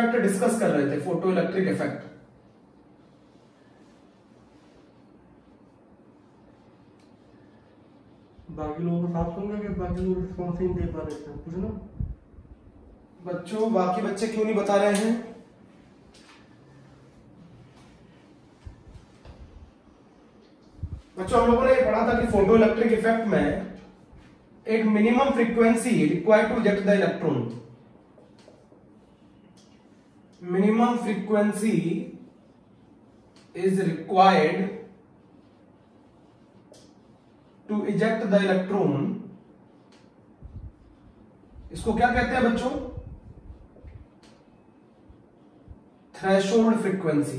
Effect discuss कर रहे थे, फोटो इलेक्ट्रिक इफेक्ट। बाकी लोगों को साफ सुन कि बाकी लोग रिस्पॉन्स नहीं दे पा रहे थे, पूछना बच्चों, बाकी बच्चे क्यों नहीं बता रहे हैं? बच्चों, हम लोगों ने पढ़ा था कि फोटो इलेक्ट्रिक इफेक्ट में एक minimum frequency required to eject the electron, minimum frequency is required to eject the electron. इसको क्या कहते हैं बच्चों? Threshold frequency.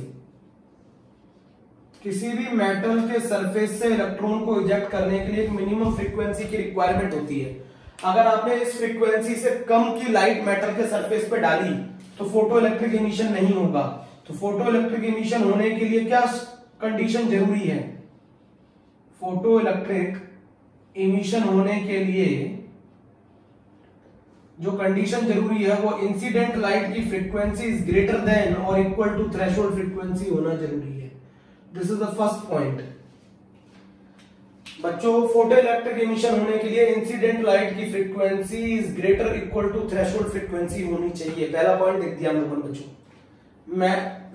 किसी भी मेटल के सरफेस से इलेक्ट्रॉन को इजेक्ट करने के लिए एक मिनिमम फ्रीक्वेंसी की रिक्वायरमेंट होती है। अगर आपने इस फ्रीक्वेंसी से कम की लाइट मेटल के सरफेस पे डाली तो फोटो इलेक्ट्रिक इमिशन नहीं होगा। तो फोटो इलेक्ट्रिक इमिशन होने के लिए क्या कंडीशन जरूरी है? फोटो इलेक्ट्रिक इमिशन होने के लिए जो कंडीशन जरूरी है वो इंसिडेंट लाइट की फ्रीक्वेंसी इज ग्रेटर देन और इक्वल टू थ्रेशोल्ड फ्रीक्वेंसी होना जरूरी है। This is the first point. बच्चों, फोटो इलेक्ट्रिक इमिशन होने के लिए इंसिडेंट लाइट की frequency is greater equal to threshold frequency होनी चाहिए। पहला पॉइंट देख दिया हम लोगों ने बच्चों।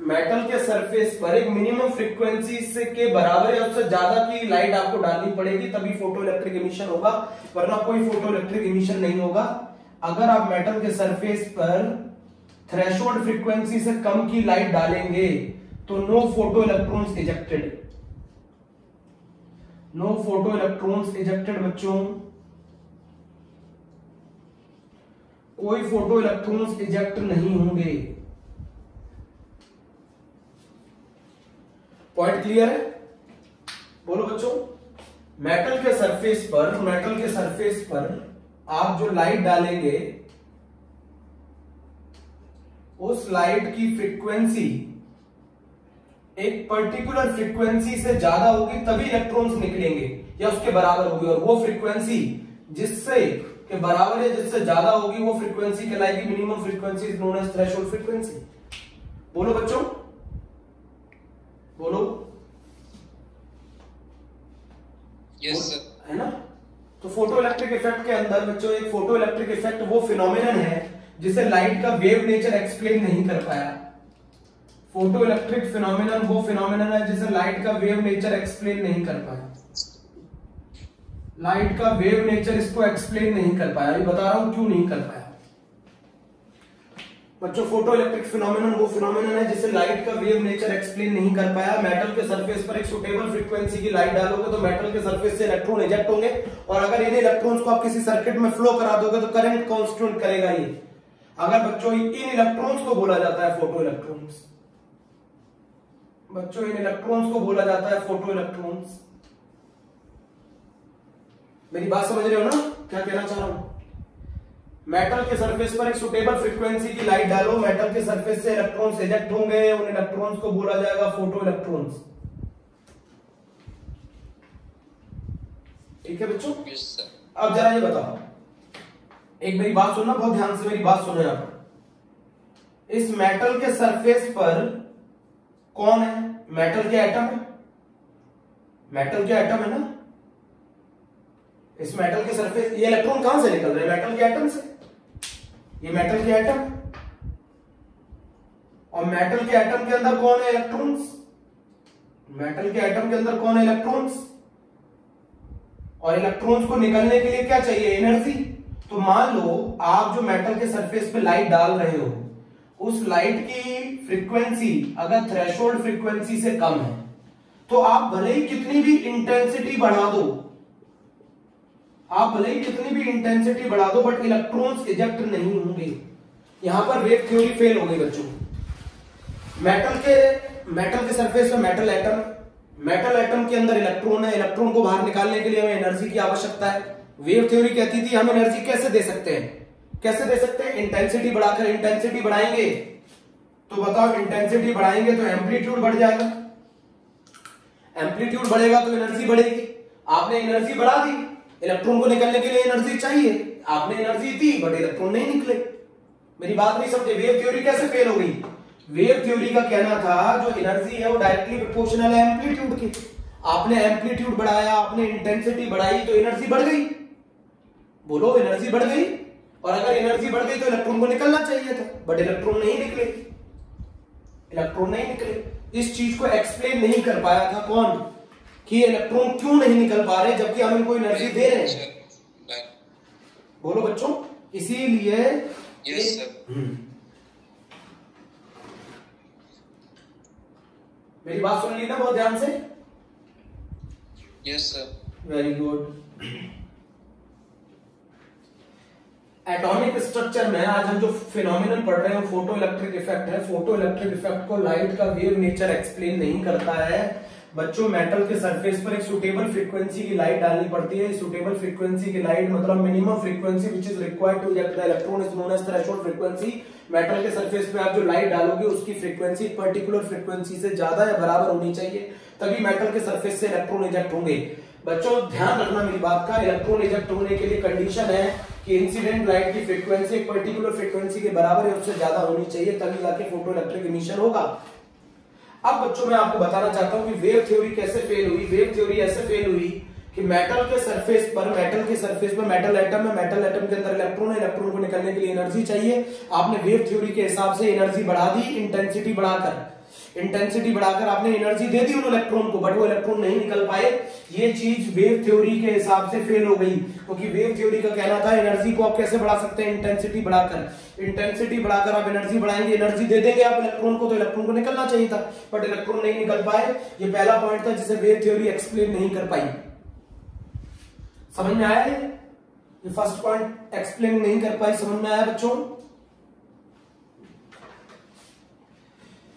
मेटल के सरफेस पर एक मिनिमम फ्रीक्वेंसी से के बराबर या उससे ज्यादा की लाइट आपको डालनी पड़ेगी, तभी फोटो इलेक्ट्रिक इमिशन होगा, वरना कोई फोटो इलेक्ट्रिक इमिशन नहीं होगा। अगर आप मेटल के सरफेस पर थ्रेशोल्ड फ्रीक्वेंसी से कम की लाइट डालेंगे तो no photo electrons ejected, no photo electrons ejected. बच्चों, कोई फोटो इलेक्ट्रॉन्स इजेक्ट नहीं होंगे। पॉइंट क्लियर है? बोलो बच्चों। मेटल के सरफेस पर आप जो लाइट डालेंगे उस लाइट की फ्रीक्वेंसी एक पर्टिकुलर फ्रीक्वेंसी से ज्यादा होगी तभी इलेक्ट्रॉन्स निकलेंगे, या उसके बराबर होगी, और वो फ्रीक्वेंसी जिससे के बराबर या जिससे ज्यादा होगी वो फ्रीक्वेंसी कहलाएगी minimum frequency, is known as threshold frequency. बोलो बच्चों, बोलो। Yes sir. है ना? तो फोटो इलेक्ट्रिक इफेक्ट के अंदर बच्चों एक फोटो इलेक्ट्रिक इफेक्ट वो फिनोमिनन है जिसे लाइट का वेव नेचर एक्सप्लेन नहीं कर पाया। फोटो इलेक्ट्रिक फिनोमिनन वो फिनोमिनन है जिसे लाइट का वेव नेचर एक्सप्लेन नहीं कर पाया। लाइट का वेव नेचर इसको एक्सप्लेन नहीं कर पाया। अभी बता रहा हूं क्यों नहीं कर पाया। बच्चों, फोटो इलेक्ट्रिक फिनोमिनन वो फिनोमिनन है जिसे लाइट का वेव नेचर एक्सप्लेन नहीं कर पाया। मेटल के सरफेस पर एक सुटेबल फ्रीक्वेंसी की लाइट डालोगे तो मेटल के सरफेस से इलेक्ट्रॉन इजेक्ट होंगे, और अगर इन इलेक्ट्रॉन्स को आप किसी सर्किट में फ्लो करा दोगे तो करंट कांस्टेंट करेगा ये। अगर बच्चों इन इलेक्ट्रॉन्स को बोला जाता है फोटो इलेक्ट्रॉन्स। बच्चों, इन इलेक्ट्रॉन्स को बोला जाता है फोटो इलेक्ट्रॉन्स। मेरी बात समझ रहे हो ना, क्या कहना चाह रहा हूं? मेटल के सरफेस पर एक सुटेबल फ्रीक्वेंसी की लाइट डालो, मेटल के सरफेस से इलेक्ट्रॉन्स इजेक्ट होंगे, उन इलेक्ट्रॉन्स को बोला जाएगा फोटो इलेक्ट्रॉन्स। ठीक है बच्चों? Yes sir. अब जरा ये बताओ, एक मेरी बात सुनना, बहुत ध्यान से मेरी बात सुनो। यहां पर इस मेटल के सरफेस पर कौन है? मेटल के एटम है, मेटल के एटम है ना। इस मेटल के सरफेस, ये इलेक्ट्रॉन कहां से निकल रहे हैं? मेटल के एटम से। ये मेटल के एटम, और मेटल के एटम के अंदर कौन है? इलेक्ट्रॉन्स। मेटल के एटम के अंदर कौन है? इलेक्ट्रॉन्स। और इलेक्ट्रॉन्स को निकलने के लिए क्या चाहिए? एनर्जी। तो मान लो आप जो मेटल के सरफेस पे लाइट डाल रहे हो, उस लाइट की फ्रीक्वेंसी अगर थ्रेशोल्ड फ्रीक्वेंसी से कम है तो आप भले ही कितनी भी इंटेंसिटी बढ़ा दो, आप भले ही कितनी भी इंटेंसिटी बढ़ा दो, बट इलेक्ट्रॉन्स इजेक्ट नहीं होंगे। यहां पर वेव थ्योरी फेल हो गई बच्चों। मेटल के सरफेस पे मेटल एटम, मेटल एटम के अंदर इलेक्ट्रॉन है, इलेक्ट्रॉन को बाहर निकालने के लिए हमें एनर्जी की आवश्यकता है। वेव थ्योरी कहती थी हम एनर्जी कैसे दे सकते हैं? कैसे दे सकते हैं? इंटेंसिटी बढ़ाकर। इंटेंसिटी बढ़ाएंगे तो बताओ, इंटेंसिटी बढ़ाएंगे तो एम्पलीट्यूड बढ़ जाएगा, एम्पलीट्यूड बढ़ेगा तो एनर्जी बढ़ेगी। आपने एनर्जी बढ़ा दी, इलेक्ट्रॉन को निकलने के लिए एनर्जी चाहिए, आपने एनर्जी दी बट इलेक्ट्रॉन नहीं निकले। मेरी बात नहीं समझे? वेव थ्योरी कैसे फेल हो गई? वेव थ्योरी का कहना था जो एनर्जी है वो डायरेक्टली प्रोपोर्शनल है एम्पलीट्यूड के। आपने एम्पलीट्यूड बढ़ाया, आपने इंटेंसिटी बढ़ाई तो एनर्जी बढ़ गई। बोलो एनर्जी बढ़ गई। और अगर एनर्जी बढ़ गई तो इलेक्ट्रॉन को निकलना चाहिए था, बट इलेक्ट्रॉन नहीं निकले। इलेक्ट्रॉन नहीं निकले। इस चीज को एक्सप्लेन नहीं कर पाया था कौन, कि इलेक्ट्रॉन क्यों नहीं निकल पा रहे जबकि हम इनको एनर्जी दे रहे हैं। बोलो बच्चों, इसीलिए यस सर। मेरी बात सुन ली ना बहुत ध्यान से? Yes sir. Very good. Atomic structure में आज हम जो फिनोमिनन पढ़ रहे हैं फोटो इलेक्ट्रिक इफेक्ट है। फोटो इलेक्ट्रिक इफेक्ट को लाइट का वेव नेचर एक्सप्लेन नहीं करता है बच्चों। मेटल के सरफेस पर एक सुटेबल फ्रीक्वेंसी की लाइट डालनी पड़ती है। सुटेबल फ्रीक्वेंसी की लाइट मतलब minimum frequency which is required to eject the electron is known as threshold frequency. Metal के सरफेस पे आप जो लाइट डालोगे उसकी फ्रीक्वेंसी पर्टिकुलर फ्रीक्वेंसी से ज्यादा या बराबर होनी चाहिए, तभी मेटल के सरफेस से इलेक्ट्रॉन इजेक्ट होंगे। बच्चों ध्यान रखना मेरी बात का, इलेक्ट्रॉन इजेक्ट होने के लिए कंडीशन है कि इंसिडेंट लाइट की फ्रीक्वेंसी एक पर्टिकुलर फ्रीक्वेंसी के बराबर या उससे ज्यादा होनी चाहिए, तभी जाके फोटो इलेक्ट्रिक इमिशन होगा। अब बच्चों मैं आपको बताना चाहता हूं कि वेव थ्योरी कैसे फेल हुई। वेव थ्योरी ऐसे फेल हुई कि मेटल के सरफेस पर मेटल एटम है, मेटल एटम के अंदर इलेक्ट्रॉन है, इलेक्ट्रॉन को निकलने के लिए एनर्जी चाहिए। आपने वेव थ्योरी के हिसाब से एनर्जी बढ़ा दी, इंटेंसिटी बढ़ाकर आपने एनर्जी दे दी उन इलेक्ट्रॉन को, बट वो इलेक्ट्रॉन नहीं निकल पाए। ये चीज वेव थ्योरी के हिसाब से फेल हो गई, क्योंकि वेव थ्योरी का कहना था एनर्जी को आप कैसे बढ़ा सकते हैं, इंटेंसिटी बढ़ाकर आप एनर्जी बढ़ाएंगे, एनर्जी दे देंगे आप इलेक्ट्रॉन को, तो इलेक्ट्रॉन को निकलना चाहिए था, बट इलेक्ट्रॉन नहीं निकल पाए। ये पहला पॉइंट था जिसे वेव थ्योरी एक्सप्लेन नहीं कर पाई। समझ में आया? ये फर्स्ट पॉइंट एक्सप्लेन नहीं कर पाई, समझ में आया बच्चों?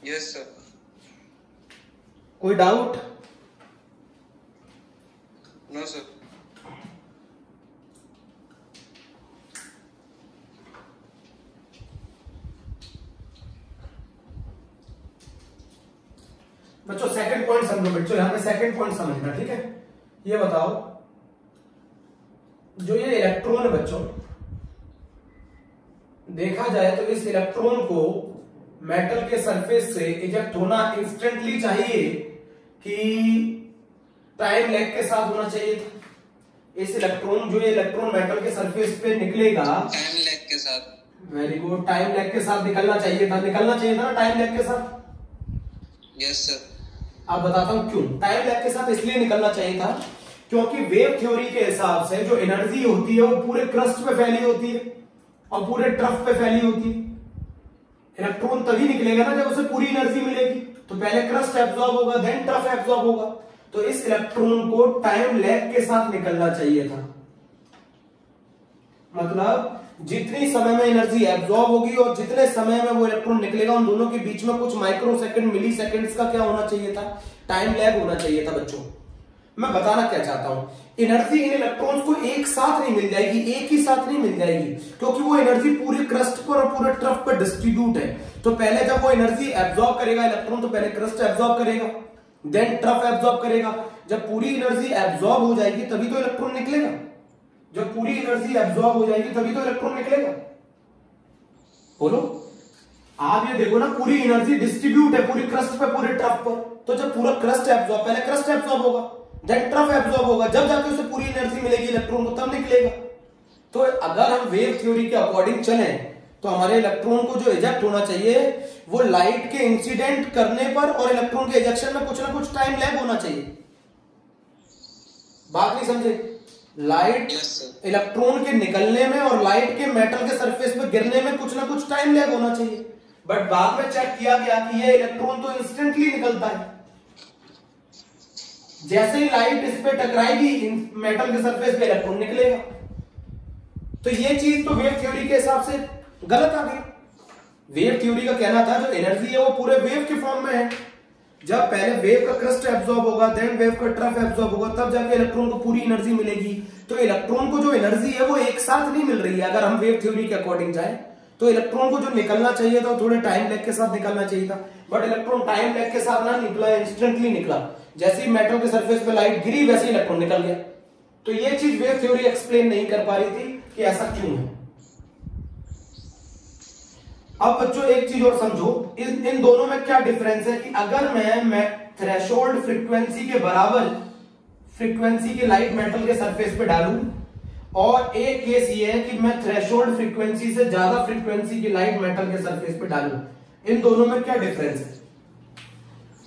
Yes sir. कोई डाउट? No sir. बच्चों सेकंड पॉइंट समझो। बच्चों यहां पे सेकंड पॉइंट समझना, ठीक है? ये बताओ, जो ये इलेक्ट्रॉन है बच्चों, देखा जाए तो इस इलेक्ट्रॉन को मेटल के सरफेस से इजेक्ट होना इंस्टेंटली चाहिए कि टाइम लैग के साथ होना चाहिए था? इस इलेक्ट्रॉन, जो ये इलेक्ट्रॉन मेटल के सरफेस पे निकलेगा, टाइम लैग के साथ। वेरी गुड, टाइम लैग के साथ निकलना चाहिए था ना टाइम लैग के साथ। Yes sir. अब बताता हूं क्यों टाइम लैग के साथ इसलिए निकलना चाहिए था, क्योंकि वेव थ्योरी के हिसाब से जो एनर्जी होती है वो पूरे क्रस्ट पे फैली होती है और पूरे ट्रफ पे फैली होती है। इलेक्ट्रॉन तभी निकलेगा ना जब उसे पूरी एनर्जी मिलेगी, तो पहले क्रस्ट एब्जॉर्ब होगा, देन ट्रफ एब्जॉर्ब होगा। तो इस इलेक्ट्रॉन को टाइम लैग के साथ निकलना चाहिए था। मतलब जितनी समय में एनर्जी एब्जॉर्ब होगी और जितने समय में वो इलेक्ट्रॉन निकलेगा, उन दोनों के बीच में कुछ माइक्रो सेकंड, मिली सेकंड्स का क्या होना चाहिए था? टाइम लैग होना चाहिए था। बच्चों मैं बताना क्या चाहता हूं, एनर्जी इन इलेक्ट्रॉन्स को एक साथ नहीं मिल जाएगी, एक ही साथ नहीं मिल जाएगी, क्योंकि वो एनर्जी पूरे क्रस्ट पर और पूरे ट्रफ पर डिस्ट्रीब्यूट है। तो पहले जब वो एनर्जी एब्जॉर्ब करेगा इलेक्ट्रॉन, तो पहले क्रस्ट एब्जॉर्ब करेगा, देन ट्रफ एब्जॉर्ब करेगा। जब पूरी एनर्जी एब्जॉर्ब हो जाएगी तभी तो इलेक्ट्रॉन निकलेगा। जब पूरी एनर्जी एब्जॉर्ब हो जाएगी तभी तो इलेक्ट्रॉन निकलेगा। बोलो, आप ये देखो ना, पूरी एनर्जी डिस्ट्रीब्यूट है पूरी क्रस्ट पे, पूरे ट्रफ पर। तो जब पूरा क्रस्ट एब्जॉर्ब, पहले क्रस्ट एब्जॉर्ब होगा, देन ट्रफ एब्जॉर्ब होगा, जब जाके उसे पूरी एनर्जी मिलेगी इलेक्ट्रॉन को, तब निकलेगा। तो अगर हम वेव थ्योरी के अकॉर्डिंग चलें तो हमारे इलेक्ट्रॉन को जो इजेक्ट होना चाहिए वो लाइट के इंसिडेंट करने पर और इलेक्ट्रॉन के इजेक्शन में कुछ ना कुछ टाइम लैग होना चाहिए। बात नहीं समझे? लाइट इलेक्ट्रॉन के निकलने में और लाइट के मेटल के सरफेस पे गिरने में कुछ ना कुछ टाइम लैग होना चाहिए, बट बाद में चेक किया गया कि ये इलेक्ट्रॉन तो इंस्टेंटली निकलता है। जैसे ही लाइट इस पे टकराएगी मेटल के सरफेस पे, इलेक्ट्रॉन निकलेगा। तो ये चीज तो वेव थ्योरी के हिसाब से गलत आ गई। वेव थ्योरी का कहना था जो एनर्जी है वो पूरे वेव के फॉर्म में है। जब पहले वेव का क्रस्ट एब्जॉर्ब होगा, देन वेव का ट्रफ एब्जॉर्ब होगा, तब जाके इलेक्ट्रॉन को पूरी एनर्जी मिलेगी। तो इलेक्ट्रॉन को जो एनर्जी है वो एक साथ नहीं मिल रही है। अगर हम वेव थ्योरी के अकॉर्डिंग जाए तो इलेक्ट्रॉन को जो निकलना चाहिए था थोड़े टाइम लैग के साथ निकलना चाहिए था, बट इलेक्ट्रॉन टाइम लैग के साथ ना निकला, इंस्टेंटली निकला। जैसे ही मेटल के सरफेस पे लाइट गिरी वैसे ही इलेक्ट्रॉन निकल गया। तो ये चीज वेव थ्योरी एक्सप्लेन नहीं कर पा रही थी कि ऐसा क्यों है। अब बच्चों एक चीज और समझो, इन दोनों में क्या डिफरेंस है कि अगर मैं थ्रेशोल्ड फ्रीक्वेंसी के बराबर फ्रीक्वेंसी के लाइट मेटल के सरफेस पे डालूं, और एक केस ये है कि मैं थ्रेशोल्ड फ्रीक्वेंसी से ज्यादा फ्रीक्वेंसी की लाइट मेटल के सरफेस पे डालूं, इन दोनों में क्या डिफरेंस है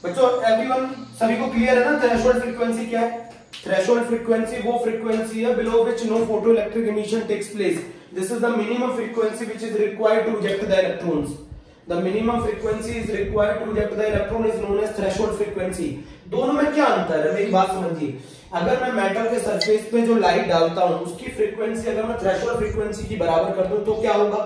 बच्चों? एवरीवन, सभी को क्लियर है ना थ्रेशोल्ड फ्रीक्वेंसी क्या है? थ्रेशोल्ड फ्रीक्वेंसी वो फ्रीक्वेंसी है below which no photoelectric emission takes place. This is the minimum frequency which is required to reject the electrons. The minimum frequency is required to reject the electron is known as threshold frequency. दोनों में क्या अंतर है, मेरी बात समझिए. अगर मैं मेटल के सरफेस पे जो लाइट डालता हूं उसकी फ्रीक्वेंसी अगर मैं थ्रेशोल्ड फ्रीक्वेंसी की बराबर कर दूं तो क्या होगा,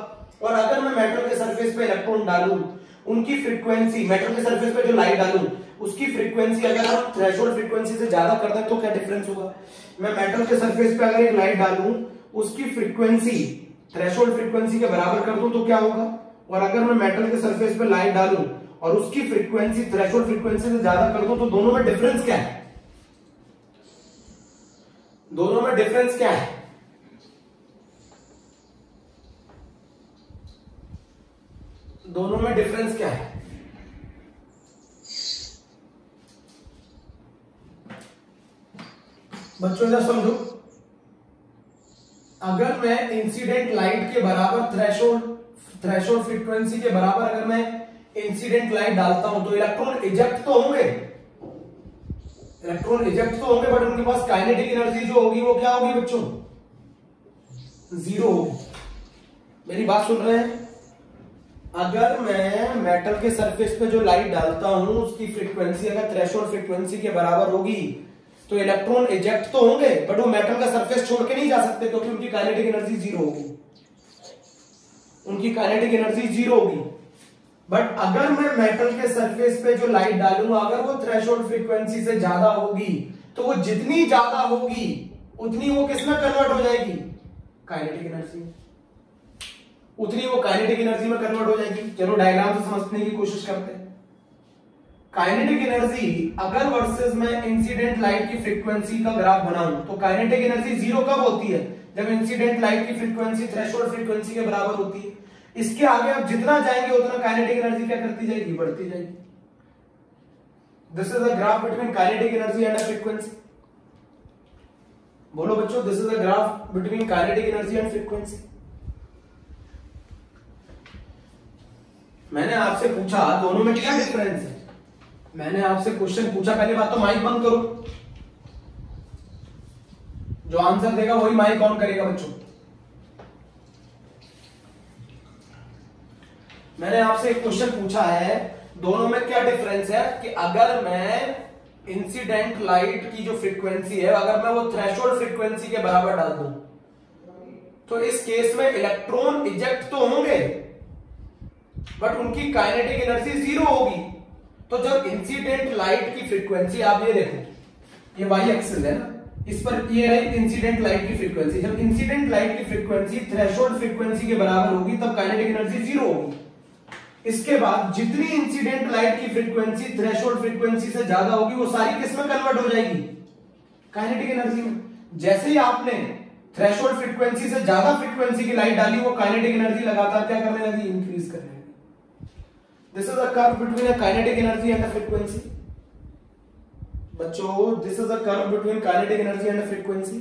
और अगर मैं मेटल के सरफेस पे इलेक्ट्रॉन डालूं उनकी फ्रीक्वेंसी, मेटल के सरफेस पे जो लाइट डालूं उसकी फ्रीक्वेंसी अगर हम थ्रेशोल्ड फ्रीक्वेंसी से ज्यादा कर दें तो क्या डिफरेंस होगा? मैं मेटल के सरफेस पे अगर एक लाइट डालूं उसकी फ्रीक्वेंसी थ्रेशोल्ड फ्रीक्वेंसी के बराबर कर दूं तो क्या होगा, और अगर मैं मेटल के सरफेस पे लाइट डालूं और उसकी फ्रीक्वेंसी थ्रेशोल्ड फ्रीक्वेंसी से ज्यादा कर दूं तो दोनों में डिफरेंस क्या है? दोनों में डिफरेंस क्या है? दोनों में डिफरेंस क्या है? बच्चों जरा समझो, अगर मैं इंसिडेंट लाइट के बराबर थ्रेशोल्ड फ्रीक्वेंसी के बराबर अगर मैं इंसिडेंट लाइट डालता हूं तो इलेक्ट्रॉन इजेक्ट तो होंगे, बट उनके पास काइनेटिक एनर्जी जो होगी वो क्या होगी बच्चों? जीरो होगी. मेरी बात सुन रहे हैं? अगर मैं मेटल के सरफेस पे जो लाइट डालता हूं उसकी फ्रीक्वेंसी अगर थ्रेशोल्ड फ्रीक्वेंसी के बराबर होगी तो इलेक्ट्रॉन इजेक्ट तो होंगे, बट वो मेटल का सरफेस छोड़ के नहीं जा सकते क्योंकि उनकी काइनेटिक एनर्जी जीरो होगी. बट अगर मैं मेटल के सरफेस पे जो लाइट डालूंगा अगर वो थ्रेशोल्ड फ्रीक्वेंसी से ज्यादा होगी तो वो जितनी ज्यादा होगी उतनी वो किसमें कन्वर्ट हो जाएगी? Kinetic energy. उतनी वो काइनेटिक एनर्जी में कन्वर्ट हो जाएगी. चलो डायग्राम से समझने की कोशिश करते हैं. काइनेटिक एनर्जी अगर वर्सेस मैं इंसिडेंट लाइट की फ्रीक्वेंसी का ग्राफ बनाऊं तो काइनेटिक एनर्जी जीरो कब होती है? जब इंसिडेंट लाइट की फ्रीक्वेंसी थ्रेशोल्ड फ्रीक्वेंसी के बराबर होती है. इसके आगे आप जितना जाएंगे उतना काइनेटिक एनर्जी क्या करती जाएगी? बढ़ती जाएगी. This is a graph between kinetic energy and frequency. बोलो बच्चों, this is a graph between kinetic energy and frequency. मैंने आपसे पूछा दोनों में क्या डिफरेंस है? मैंने आपसे क्वेश्चन पूछा, पहले बात तो माइक बंद करो. जो आंसर देगा वही माइक ऑन करेगा बच्चों. मैंने आपसे एक क्वेश्चन पूछा है, दोनों में क्या डिफरेंस है कि अगर मैं इंसिडेंट लाइट की जो फ्रीक्वेंसी है अगर मैं वो थ्रेशोल्ड फ्रीक्वेंसी के बराबर डाल दूं तो इस केस में इलेक्ट्रॉन इजेक्ट तो होंगे बट उनकी काइनेटिक एनर्जी जीरो होगी. तो जब इंसिडेंट लाइट की फ्रीक्वेंसी, आप ये देखो, ये वाई एक्सिस है ना, इस पर ये है इंसिडेंट लाइट की फ्रीक्वेंसी. जब इंसिडेंट लाइट की फ्रीक्वेंसी थ्रेशोल्ड फ्रीक्वेंसी के बराबर होगी तब काइनेटिक एनर्जी जीरो होगी. इसके बाद जितनी इंसिडेंट लाइट की फ्रीक्वेंसी थ्रेशोल्ड फ्रीक्वेंसी से ज्यादा होगी वो सारी किस में कन्वर्ट हो जाएगी? काइनेटिक एनर्जी में. जैसे ही आपने थ्रेशोल्ड फ्रीक्वेंसी से ज्यादा फ्रीक्वेंसी की लाइट डाली वो काइनेटिक एनर्जी लगातार क्या करने लगी? इंक्रीज करने लगी. This is a curve between a kinetic energy and a frequency. बच्चों, this is a curve between kinetic energy and a frequency.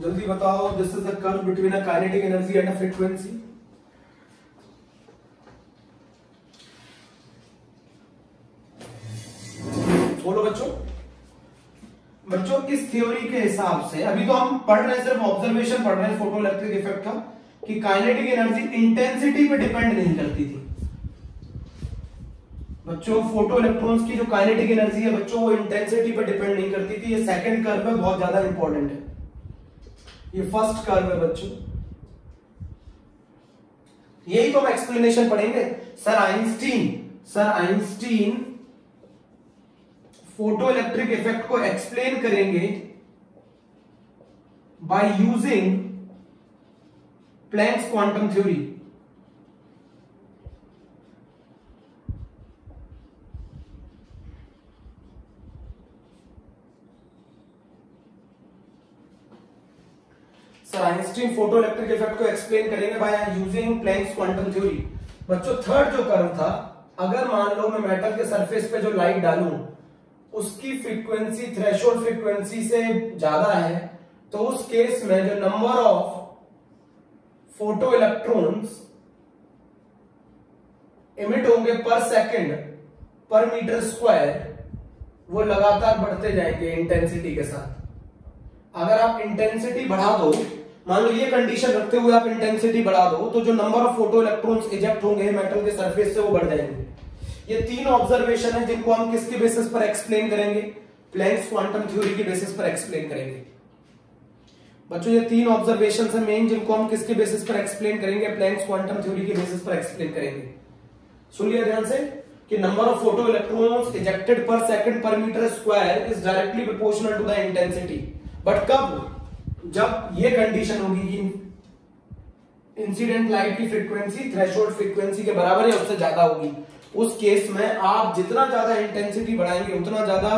जल्दी बताओ, this is a curve between a kinetic energy and a frequency. बोलो बच्चों. बच्चों इस theory के हिसाब से अभी तो हम पढ़ रहे हैं, सिर्फ ऑब्जर्वेशन पढ़ रहे हैं फोटो इलेक्ट्रिक इफेक्ट का, कि काइनेटिक एनर्जी इंटेंसिटी पे डिपेंड नहीं करती थी. बच्चों फोटो इलेक्ट्रॉन्स की जो काइनेटिक एनर्जी है बच्चों वो इंटेंसिटी पे डिपेंड नहीं करती थी. ये सेकंड कर्व है, बहुत ज्यादा इंपॉर्टेंट है. ये फर्स्ट कर्व है बच्चों. यही तो हम एक्सप्लेनेशन पढ़ेंगे. Sir Einstein photo electric effect को एक्सप्लेन करेंगे by using Planck's quantum theory. Sir using photo electric effect को एक्सप्लेन करेंगे by using Planck's quantum theory. बच्चों थर्ड जो कर्व था, अगर मान लो मैं मेटल के सरफेस पे जो लाइट डालूं उसकी फ्रीक्वेंसी थ्रेशोल्ड फ्रीक्वेंसी से ज्यादा है, तो उस केस में जो number of photo electrons emit होंगे पर सेकंड पर मीटर स्क्वायर वो लगातार बढ़ते जाएंगे इंटेंसिटी के साथ। अगर आप इंटेंसिटी बढ़ा दो, मान लो ये कंडीशन रखते हुए आप इंटेंसिटी बढ़ा दो, तो जो number of photo electrons eject होंगे मेटल के सरफेस से वो बढ़ जाएंगे। ये तीन ऑब्जर्वेशन है जिनको हम किसके बेसिस पर एक्सप्लेन करेंगे? प्लैंक्स क्वांटम थ्योरी के बेसिस पर एक्सप्लेन करेंगे। बच्चों ये तीन ऑब्जर्वेशन है मेन जिनको हम किसके बेसिस पर एक्सप्लेन करेंगे? प्लैंक्स क्वांटम थ्योरी के बेसिस पर एक्सप्लेन करेंगे। सुन लिया ध्यान से कि number of photo electrons ejected per second per metre square is directly proportional to the intensity. But कब? जब ये कंडीशन होगी कि इंसिडेंट लाइट की फ्रीक्वेंसी थ्रेशोल्ड फ्रीक्वेंसी के बराबर या उससे ज्यादा होगी। उस केस में आप जितना ज्यादा इंटेंसिटी बढ़ाएंगे उतना ज्यादा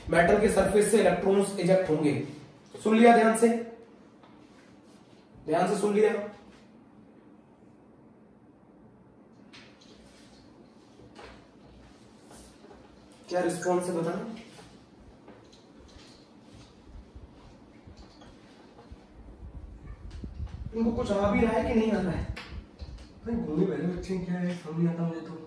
मेटल के सरफेस से इलेक्ट्रॉन्स इजेक्ट होंगे। सुन लिया ध्यान से? ध्यान से सुन लिया? क्या रिस्पॉन्स है बताना? इनको कुछ आ भी रहा है कि नहीं आ रहा है? घूमे पहले बच्चे क्या है समझ नहीं आता मुझे तो।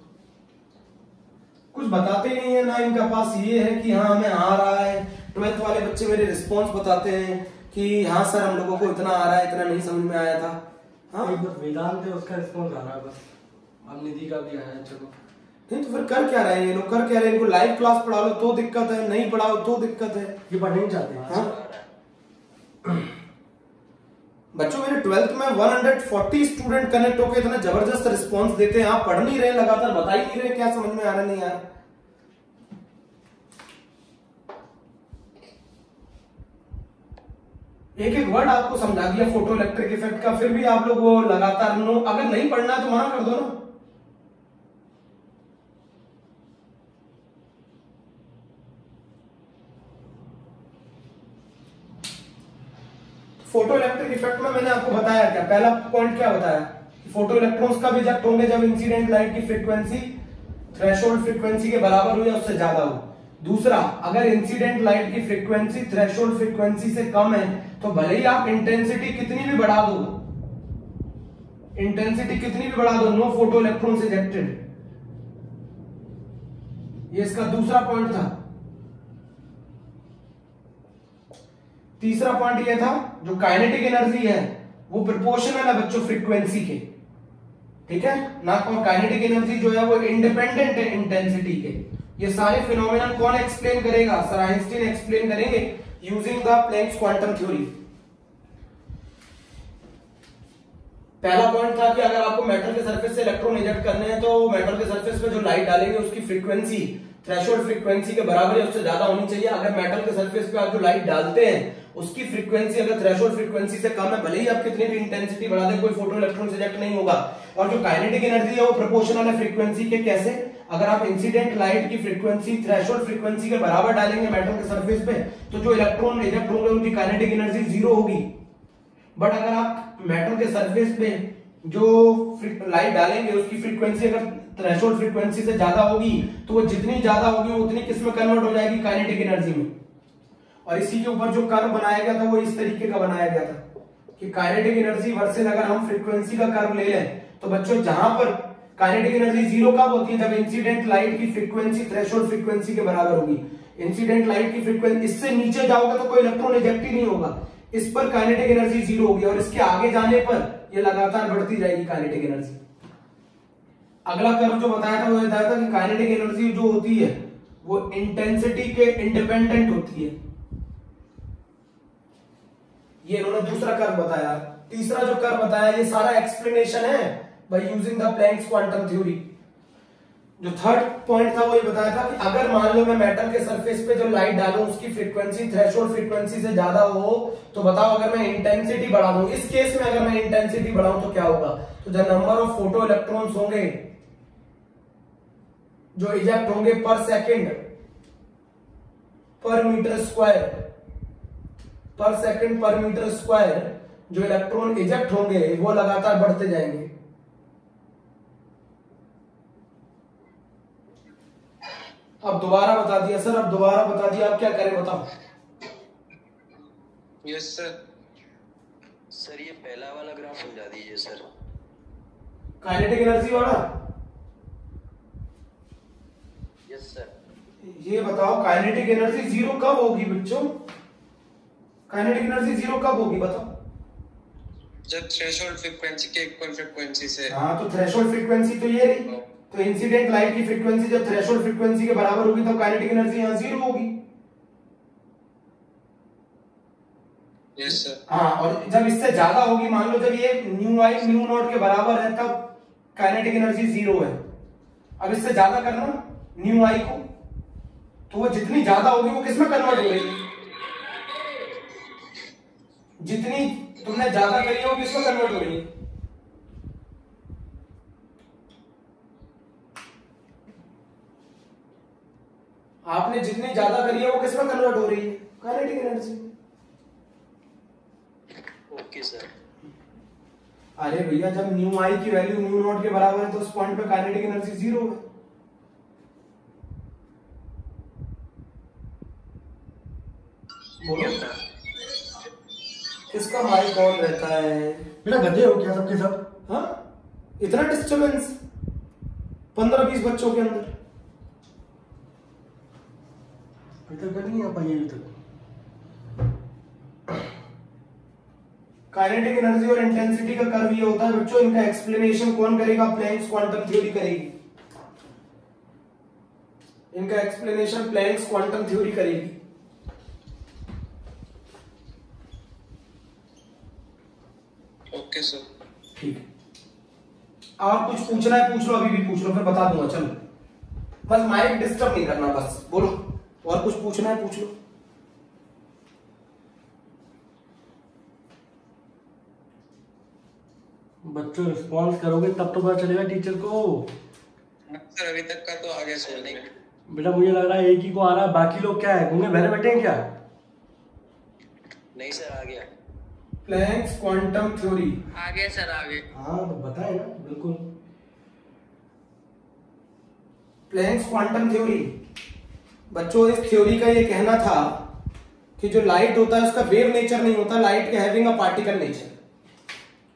कुछ बताते नहीं है ना, इनका पास ये है कि हाँ हमें आ रहा है। 12th वाले बच्चे मेरे रिस्पॉन्स बताते हैं कि हाँ सर हम लोगों को इतना आ रहा है, इतना नहीं समझ में आया था। हाँ एक बस वेदांत है उसका रिस्पॉन्स आ रहा है बस, अब निधि का भी आया। चलो नहीं तो फिर कर क्या रहे हैं ये लोग? कर क्या रहे हैं? इनको लाइव क्लास पढ़ा लो तो दिक्कत है, नहीं पढ़ाओ तो दिक्कत है। ये पढ़ने नहीं चाहते। हाँ? बच्चों मेरे 12th में 140 स्टूडेंट कनेक्ट होकर इतना जबरदस्त रिस्पांस देते हैं, आप पढ़ नहीं रहे, लगातार बता ही नहीं रहे, क्या समझ में आ रहा नहीं यार? एक एक वर्ड आपको समझा दिया फोटो इलेक्ट्रिक इफेक्ट का, फिर भी आप लोग वो लगातार नो, अगर नहीं पढ़ना तो मना कर दो ना। फोटो इलेक्ट्रिक इफेक्ट में मैंने आपको बताया क्या? पहला पॉइंट क्या बताया? फोटो इलेक्ट्रॉन्स कब इजेक्ट होंगे? जब इंसिडेंट लाइट की फ्रीक्वेंसी थ्रेशोल्ड फ्रीक्वेंसी के बराबर हो या उससे ज्यादा हो। दूसरा, अगर इंसिडेंट लाइट की फ्रीक्वेंसी थ्रेशोल्ड फ्रीक्वेंसी से कम है तो भले ही आप इंटेंसिटी कितनी भी बढ़ा दो, इंटेंसिटी कितनी भी बढ़ा दो, नो फोटो इलेक्ट्रॉन्स इजेक्टेड। ये इसका दूसरा पॉइंट था। तीसरा पॉइंट ये था जो काइनेटिक एनर्जी है वो प्रोपोर्शनल है बच्चों फ्रीक्वेंसी के, ठीक है ना? काइनेटिक एनर्जी जो है वो इंडिपेंडेंट है इंटेंसिटी के। ये सारे फिनोमेनन कौन एक्सप्लेन करेगा? सर आइंस्टीन एक्सप्लेन करेंगे using the Planck's quantum theory. पहला पॉइंट था कि अगर आपको मेटल के सरफेस से इलेक्ट्रॉन इजेक्ट करने हैं तो मेटल के सरफेस पे जो लाइट डालेंगे उसकी फ्रीक्वेंसी थ्रेशोल्ड फ्रीक्वेंसी के बराबर या उससे ज्यादा होनी चाहिए। अगर मेटल के सरफेस पे आप जो लाइट डालते हैं उसकी फ्रीक्वेंसी अगर थ्रेशोल्ड फ्रीक्वेंसी से कम है, भले ही आप कितनी भी इंटेंसिटी बढ़ा दें, कोई फोटो इलेक्ट्रॉन इजेक्ट नहीं होगा। और जो काइनेटिक एनर्जी है वो प्रोपोर्शनल है फ्रीक्वेंसी के। कैसे? अगर आप इंसिडेंट लाइट की फ्रीक्वेंसी थ्रेशोल्ड फ्रीक्वेंसी के बराबर डालेंगे मेटल के सरफेस पे तो जो इलेक्ट्रॉन इजेक्ट होंगे उनकी काइनेटिक एनर्जी जीरो होगी। बट अगर आप मेटल के सरफेस पे जो लाइट डालेंगे उसकी फ्रीक्वेंसी अगर थ्रेशोल्ड फ्रीक्वेंसी से ज्यादा होगी तो वो जितनी ज्यादा होगी उतनी किस में कन्वर्ट हो जाएगी? काइनेटिक एनर्जी में। और इसी के ऊपर जो कर्व बनाया गया था वो इस तरीके का बनाया गया था कि काइनेटिक एनर्जी वर्सेस अगर हम फ्रीक्वेंसी का कर्व ले लें तो बच्चों जहां पर काइनेटिक एनर्जी जीरो कब होती है? जब इंसिडेंट लाइट की फ्रीक्वेंसी थ्रेशोल्ड फ्रीक्वेंसी के बराबर होगी। इंसिडेंट लाइट की फ्रीक्वेंसी इससे नीचे जाओगे तो कोई इलेक्ट्रॉन इजेक्ट ही नहीं होगा, इस पर काइनेटिक एनर्जी जीरो होगी। और इसके आगे जाने पर ये लगातार बढ़ती जाएगी काइनेटिक एनर्जी। अगला कर्व जो बताया था वो ये बताया था कि काइनेटिक एनर्जी जो होती है वो इंटेंसिटी के इंडिपेंडेंट होती है। ये इन्होंने दूसरा कर्व बताया। तीसरा जो कर्व बताया ये सारा एक्सप्लेनेशन है by using the Planck's quantum theory. जो थर्ड पॉइंट था वो ये बताया था कि अगर मान लो मैं मेटल के सरफेस पे जो लाइट डालूं उसकी फ्रीक्वेंसी थ्रेशोल्ड फ्रीक्वेंसी से ज्यादा हो तो बताओ अगर मैं इंटेंसिटी बढ़ा दूं, इस केस में अगर मैं इंटेंसिटी बढ़ाऊं तो क्या होगा? तो जो नंबर ऑफ फोटो इलेक्ट्रॉन्स होंगे जो इजेक्ट होंगे पर सेकंड पर मीटर स्क्वायर, पर सेकंड पर मीटर स्क्वायर, जो इलेक्ट्रॉन इजेक्ट होंगे वो लगातार बढ़ते जाएंगे। अब दोबारा बता दिया सर, अब दोबारा बता दिया, अब क्या करें बताओ। Yes sir. सर ये पहला वाला ग्राफ समझा दीजिए सर। काइनेटिक एनर्जी वाला। Yes sir. ये बताओ काइनेटिक एनर्जी जीरो कब होगी बच्चों? काइनेटिक एनर्जी जीरो कब होगी बताओ? जब थ्रेशोल्ड फ्रीक्वेंसी के इक्वल फ्रीक्वेंसी से। हाँ तो थ्रेशोल्ड फ्रीक्वेंसी तो ये रही, तो इंसिडेंट लाइट की फ्रीक्वेंसी जब थ्रेशोल्ड फ्रीक्वेंसी के बराबर होगी तो काइनेटिक एनर्जी यहाँ जीरो होगी। Yes sir. हाँ, और जब इससे ज्यादा होगी, मान लो जब ये न्यू आई न्यू नॉट के बराबर है तब काइनेटिक एनर्जी जीरो है। अब इससे ज्यादा करना न्यू आई को, तो वो जितनी ज्यादा होगी वो किसमें कन्वर्ट हो रही है? जितनी तुमने ज्यादा करी है वो किसमें कन्वर्ट हो रही है? आपने जितनी ज्यादा करी है वो किसमें कन्वर्ट हो रही है? काइनेटिक एनर्जी में। Okay sir. अरे भैया जब न्यू आई की वैल्यू न्यू नॉट के बराबर है तो उस पॉइंट पे काइनेटिक एनर्जी जीरो है। बोलो किसका माइक ऑन रहता है? बेटा गधे हो क्या सबके सब? हाँ, इतना डिस्टर्बेंस 15-20 बच्चों के अंदर। अभी तक नहीं आ पाई अभी तक। काइनेटिक एनर्जी और इंटेंसिटी का कर्व ये होता है बच्चों, इनका एक्सप्लेनेशन कौन करेगा? प्लैंक्स क्वांटम थ्योरी करेगी। इनका एक्सप्लेनेशन प्लैंक्स क्वांटम थ्योरी करेगी। Okay sir. ठीक है, आप कुछ पूछना है पूछ लो, अभी भी पूछ लो, फिर बता दूंगा। चलो बस माइक डिस्टर्ब नहीं करना, बस बोलो। और कुछ पूछना है पूछ लो। बच्चों रिस्पॉन्स करोगे तब तो पता चलेगा टीचर को। सर अभी तक का तो आ गया सर। नहीं बेटा मुझे लग रहा है एक ही को आ रहा है, बाकी लोग क्या है घूमे बहरे बैठे हैं क्या? नहीं सर आ गया। प्लैंक्स क्वांटम थ्योरी आ गया सर, आ गया। हाँ तो बताए ना बिल्कुल। प्लैंक्स क्वांटम थ्योरी बच्चों, इस थ्योरी का ये कहना था कि जो लाइट होता है उसका वेव नेचर नहीं होता, लाइट के हैविंग अ पार्टिकल नेचर।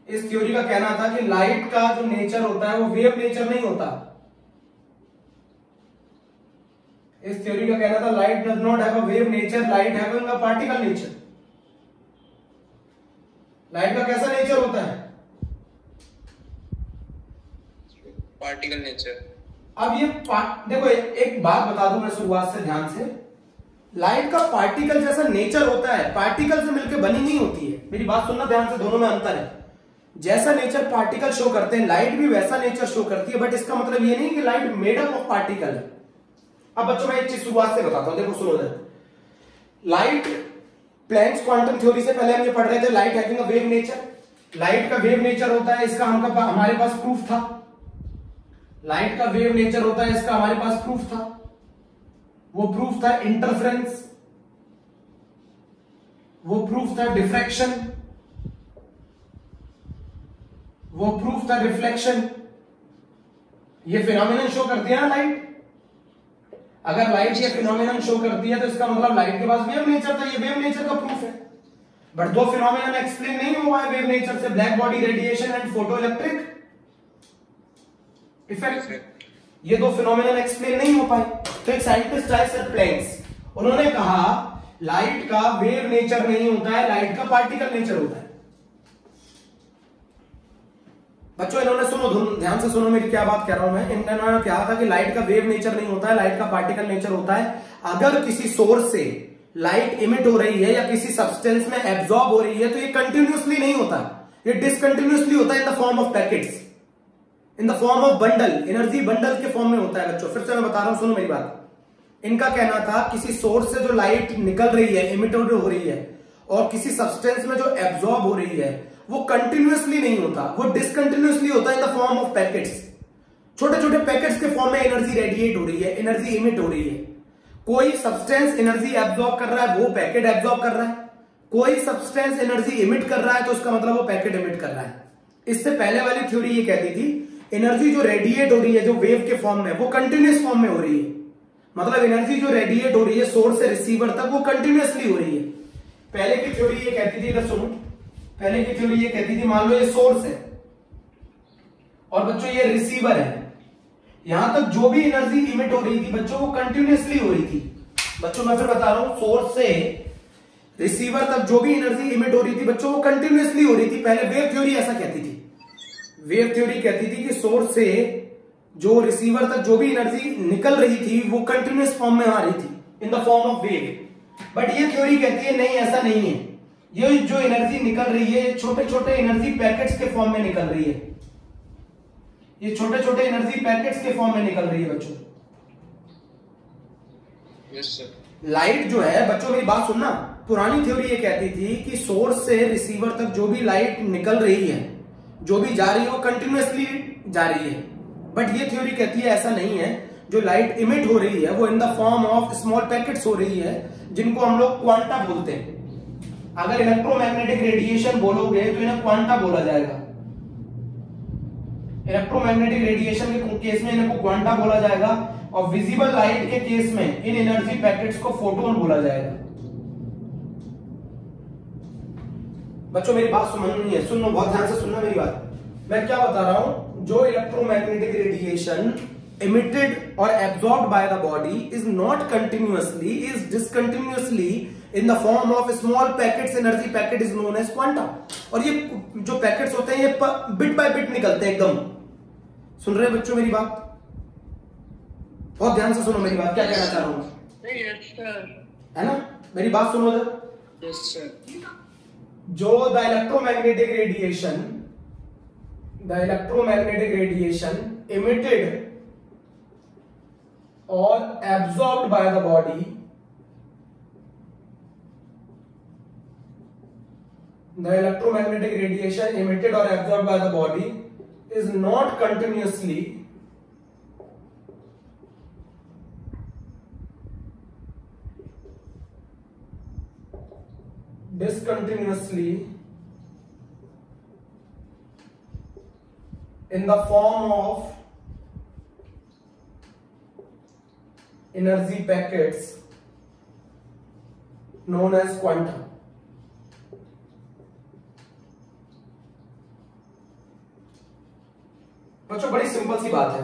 इस थ्योरी का कहना था कि लाइट का जो नेचर होता है वो वेव नेचर नहीं होता। इस थ्योरी का कहना था light does not have a wave nature, light having a particle nature. Light का कैसा नेचर होता है? Particle nature. अब ये देखो एक बात बता दूं मैं शुरुआत से ध्यान से। लाइट का पार्टिकल जैसा नेचर होता है, पार्टिकल से मिलकर बनी नहीं होती है। मेरी बात सुनना ध्यान से, दोनों में अंतर है। जैसा नेचर पार्टिकल शो करते हैं, लाइट भी वैसा नेचर शो करती है, बट इसका मतलब ये नहीं कि light made up of particle है। अब बच्चों मैं एक चीज शुरुआत से बताता हूं, देखो सुनो जरा। लाइट प्लैंक्स क्वांटम थ्योरी से पहले हम ये पढ़ रहे थे light having a wave nature. Light का वेव नेचर होता है, इसका हमारे पास प्रूफ था। लाइट का वेव नेचर होता है, इसका हमारे पास प्रूफ था। वो प्रूफ था इंटरफेरेंस, वो प्रूफ था डिफ्रैक्शन, वो प्रूफ था रिफ्लेक्शन। ये फिनोमिनन शो करती है ना लाइट। अगर लाइट ये फिनोमिनन शो करती है तो इसका मतलब लाइट के पास वेव नेचर था, ये वेव नेचर का प्रूफ है। बट दो फिनोमिनन एक्सप्लेन नहीं हुआ है वेव नेचर से, black body radiation and photo electric effect. ये दो फिनोमिनन एक्सप्लेन नहीं हो पाए। तो एक साइंटिस्ट आए सर प्लैंक्स, उन्होंने कहा लाइट का वेव नेचर नहीं होता है, लाइट का पार्टिकल नेचर होता है। बच्चों इन्होंने सुनो, ध्यान से सुनो मेरी क्या बात कह रहा हूं मैं। इन्होंने कहा था कि लाइट का वेव नेचर नहीं होता है, लाइट का पार्टिकल नेचर होता है। अगर किसी सोर्स से लाइट इमिट हो रही है या किसी सब्सटेंस में एब्जॉर्ब हो रही है तो ये कंटिन्यूअसली नहीं होता, ये डिसकंटिन्यूअसली होता है in the form of packets, in the form of bundle, energy bundle के फॉर्म में होता है। बच्चों फिर से मैं बता रहा हूं, सुनो मेरी बात। इनका कहना था किसी सोर्स से जो लाइट निकल रही है, इमिट हो रही है, और किसी सब्सटेंस में जो एब्जॉर्ब हो रही है वो कंटिन्यूअसली नहीं होता, वो डिसकंटिन्यूअसली होता है in the form of packets. छोटे छोटे पैकेट्स के फॉर्म में एनर्जी रेडिएट हो रही है, एनर्जी इमिट हो रही है। कोई सब्सटेंस एनर्जी एब्जॉर्ब कर रहा है, वो पैकेट एब्जॉर्ब कर रहा है। कोई सब्सटेंस एनर्जी इमिट कर रहा है तो उसका मतलब वो पैकेट इमिट कर रहा है। इससे पहले वाली थ्योरी ये कहती थी एनर्जी जो रेडिएट हो रही है जो वेव के फॉर्म में, वो कंटिन्यूस फॉर्म में हो रही है। मतलब एनर्जी जो रेडिएट हो रही है सोर्स से रिसीवर तक, वो कंटिन्यूसली हो रही है। पहले की थ्योरी ये कहती थी, इधर सुनो, पहले की थ्योरी ये कहती थी मान लो ये सोर्स है और बच्चों ये रिसीवर है, यहां तक जो भी एनर्जी इमिट हो रही थी बच्चों वो कंटिन्यूसली हो रही थी। बच्चों मैं फिर बता रहा हूं, सोर्स से रिसीवर तक जो भी एनर्जी इमिट हो रही थी बच्चों वो कंटिन्यूसली हो रही थी। पहले वेव थ्योरी ऐसा कहती थी, वेव थ्योरी कहती थी कि सोर्स से जो रिसीवर तक जो भी एनर्जी निकल रही थी वो कंटिन्यूस फॉर्म में आ रही थी इन the form of wave. But ये थ्योरी कहती है नहीं, ऐसा नहीं है, ये जो एनर्जी निकल रही है छोटे छोटे एनर्जी पैकेट्स के फॉर्म में निकल रही है, ये छोटे छोटे एनर्जी पैकेट्स के फॉर्म में निकल रही है बच्चों। Yes sir. लाइट जो है बच्चों मेरी बात सुनना, पुरानी थ्योरी ये कहती थी कि सोर्स से रिसीवर तक जो भी लाइट निकल रही है, जो भी जा रही है वो कंटिन्यूसली जा रही है। बट ये थ्योरी कहती है ऐसा नहीं है, जो लाइट इमिट हो रही है वो in the form of small packets हो रही है जिनको हम लोग क्वांटा बोलते हैं। अगर इलेक्ट्रोमैग्नेटिक रेडिएशन बोलोगे तो इन्हें क्वांटा बोला जाएगा। इलेक्ट्रोमैग्नेटिक रेडिएशन के केस में इनको क्वांटा बोला जाएगा और विजिबल लाइट के केस में इन एनर्जी पैकेट्स को फोटोन बोला जाएगा। बच्चों मेरी बात समझनी है, सुनो बहुत ध्यान से सुनना मेरी बात। मैं क्या बता रहा हूं, जो electromagnetic radiation emitted or absorbed by the body is not continuously, is discontinuously in the form of small packets, energy packet is known as quanta। और ये जो पैकेट्स होते हैं ये बिट बाय बिट निकलते हैं एकदम। सुन रहे हैं बच्चों मेरी बात? बहुत ध्यान से सुनो मेरी बात, क्या कहना चाह रहा हूं, है ना? मेरी बात सुनो जब। Yes sir. जो the electromagnetic radiation emitted or absorbed by the body, the electromagnetic radiation emitted or absorbed by the body is not continuously discontinuously in the form of energy packets known as quanta। बच्चों बड़ी simple सी बात है,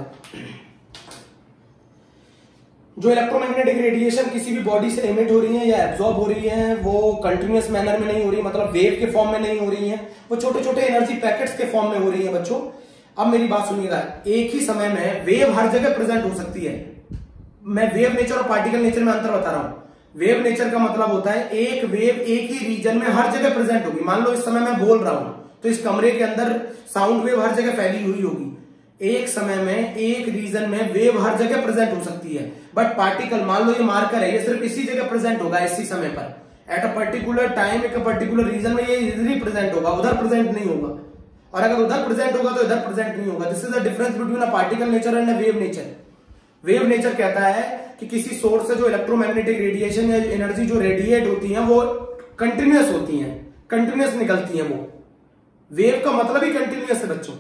जो electromagnetic radiation किसी भी body से emit हो रही है या एब्जॉर्ब हो रही है वो कंटिन्यूअस मैनर में नहीं हो रही, मतलब वेव के फॉर्म में नहीं हो रही है, वो छोटे छोटे एनर्जी पैकेट्स के फॉर्म में हो रही है बच्चों। अब मेरी बात सुनिएगा, एक ही समय में वेव हर जगह प्रेजेंट हो सकती है। मैं वेव नेचर और पार्टिकल नेचर में अंतर बता रहा हूं। वेव नेचर का मतलब होता है एक वेव एक ही रीजन में हर जगह प्रेजेंट होगी। मान लो इस समय मैं बोल रहा हूं तो इस कमरे के अंदर साउंड वेव हर जगह फैली हुई होगी। एक समय में एक रीजन में वेव हर जगह प्रेजेंट हो सकती है। बट पार्टिकल, मान लो ये मार्कर है, ये सिर्फ इसी जगह प्रेजेंट होगा इसी समय पर, एट अ पर्टिकुलर टाइम एक पर्टिकुलर रीजन में ये इधर प्रेजेंट होगा, उधर प्रेजेंट नहीं होगा। और अगर उधर प्रेजेंट होगा तो इधर प्रेजेंट नहीं होगा। This is the difference between a particle nature and a wave nature. Wave nature कहता है कि किसी सोर्स से जो इलेक्ट्रोमैग्नेटिक रेडिएशन या एनर्जी जो रेडिएट होती है वो कंटिन्यूअस होती है, कंटिन्यूअस निकलती है। वो वेव का मतलब ही कंटिन्यूअस है बच्चों,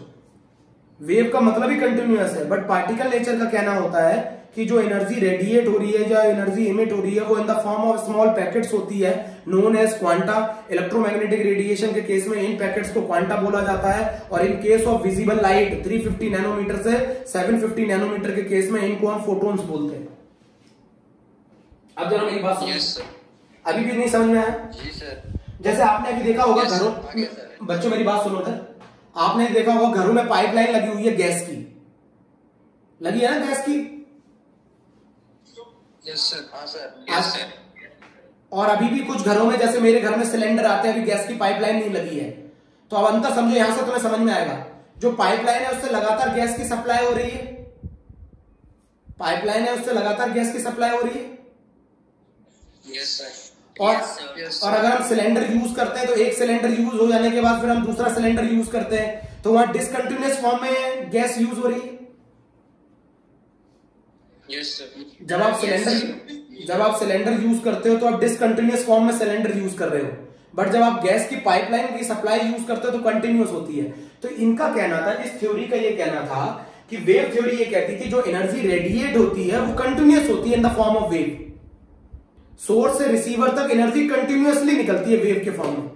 वेव का मतलब ही कंटिन्यूअस है। बट पार्टिकल नेचर का कहना होता है कि जो एनर्जी रेडिएट हो रही है या एनर्जी इमिट हो रही है वो in the form of small packets होती है, known as quanta. Electromagnetic radiation के केस में इन पैकेट्स को क्वांटा बोला जाता है और in case of visible light 350 nanometre से 750 नैनोमीटर के केस में इनको हम फोटोन्स बोलते हैं। अब जरा मेरी बात सुनो, अभी भी नहीं समझ में आया? जी सर। जैसे आपने अभी देखा होगा घरों, बच्चों मेरी बात सुनो सर, आपने देखा होगा घरों में पाइपलाइन लगी हुई है, गैस की लगी है ना, गैस की। Yes sir. हाँ सर। Yes sir. और अभी भी कुछ घरों में, जैसे मेरे घर में सिलेंडर आते हैं, अभी गैस की पाइपलाइन नहीं लगी है। तो अब अंतर समझो, यहां से तुम्हें समझ में आएगा, जो पाइपलाइन है उससे लगातार गैस की सप्लाई हो रही है, पाइपलाइन है उससे लगातार गैस की सप्लाई हो रही है। Yes sir. और अगर हम सिलेंडर यूज करते हैं तो एक सिलेंडर यूज हो जाने के बाद फिर हम दूसरा सिलेंडर यूज करते हैं तो वहां डिसकंटिन्यूअस फॉर्म में गैस यूज हो रही है। Yes sir. जब आप सिलेंडर यूज करते हो तो आप डिसकंटिन्यूअस फॉर्म में सिलेंडर यूज कर रहे हो। बट जब आप गैस की पाइपलाइन की सप्लाई यूज करते हो तो कंटिन्यूअस होती है। तो इनका कहना था, इस थ्योरी का ये कहना था कि वेव थ्योरी ये कहती थी जो एनर्जी रेडिएट होती है वो कंटिन्यूअस होती है in the form of wave. Source से रिसीवर तक एनर्जी कंटिन्यूअसली निकलती है वेव के फॉर्म में।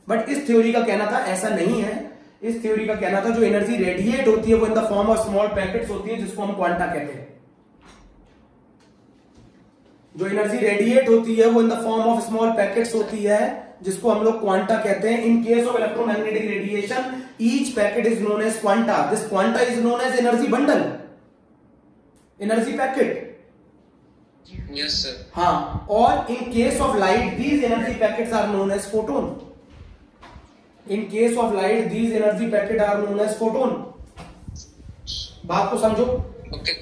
बट इस थ्योरी का कहना था ऐसा नहीं है। इस थ्योरी का कहना था जो एनर्जी रेडिएट होती है वो in the form of small packets होती है जिसको हम क्वांटा कहते हैं। जो एनर्जी रेडिएट होती है वो in the form of small packets होती है जिसको हम लोग क्वांटा कहते हैं। In case of electromagnetic radiation each packet is known as quanta. This quanta is known as energy bundle, energy packet. Yes sir. हाँ, और in case of light these energy packets are known as photon. In case of light these energy packets are known as photon. बात को समझो, okay,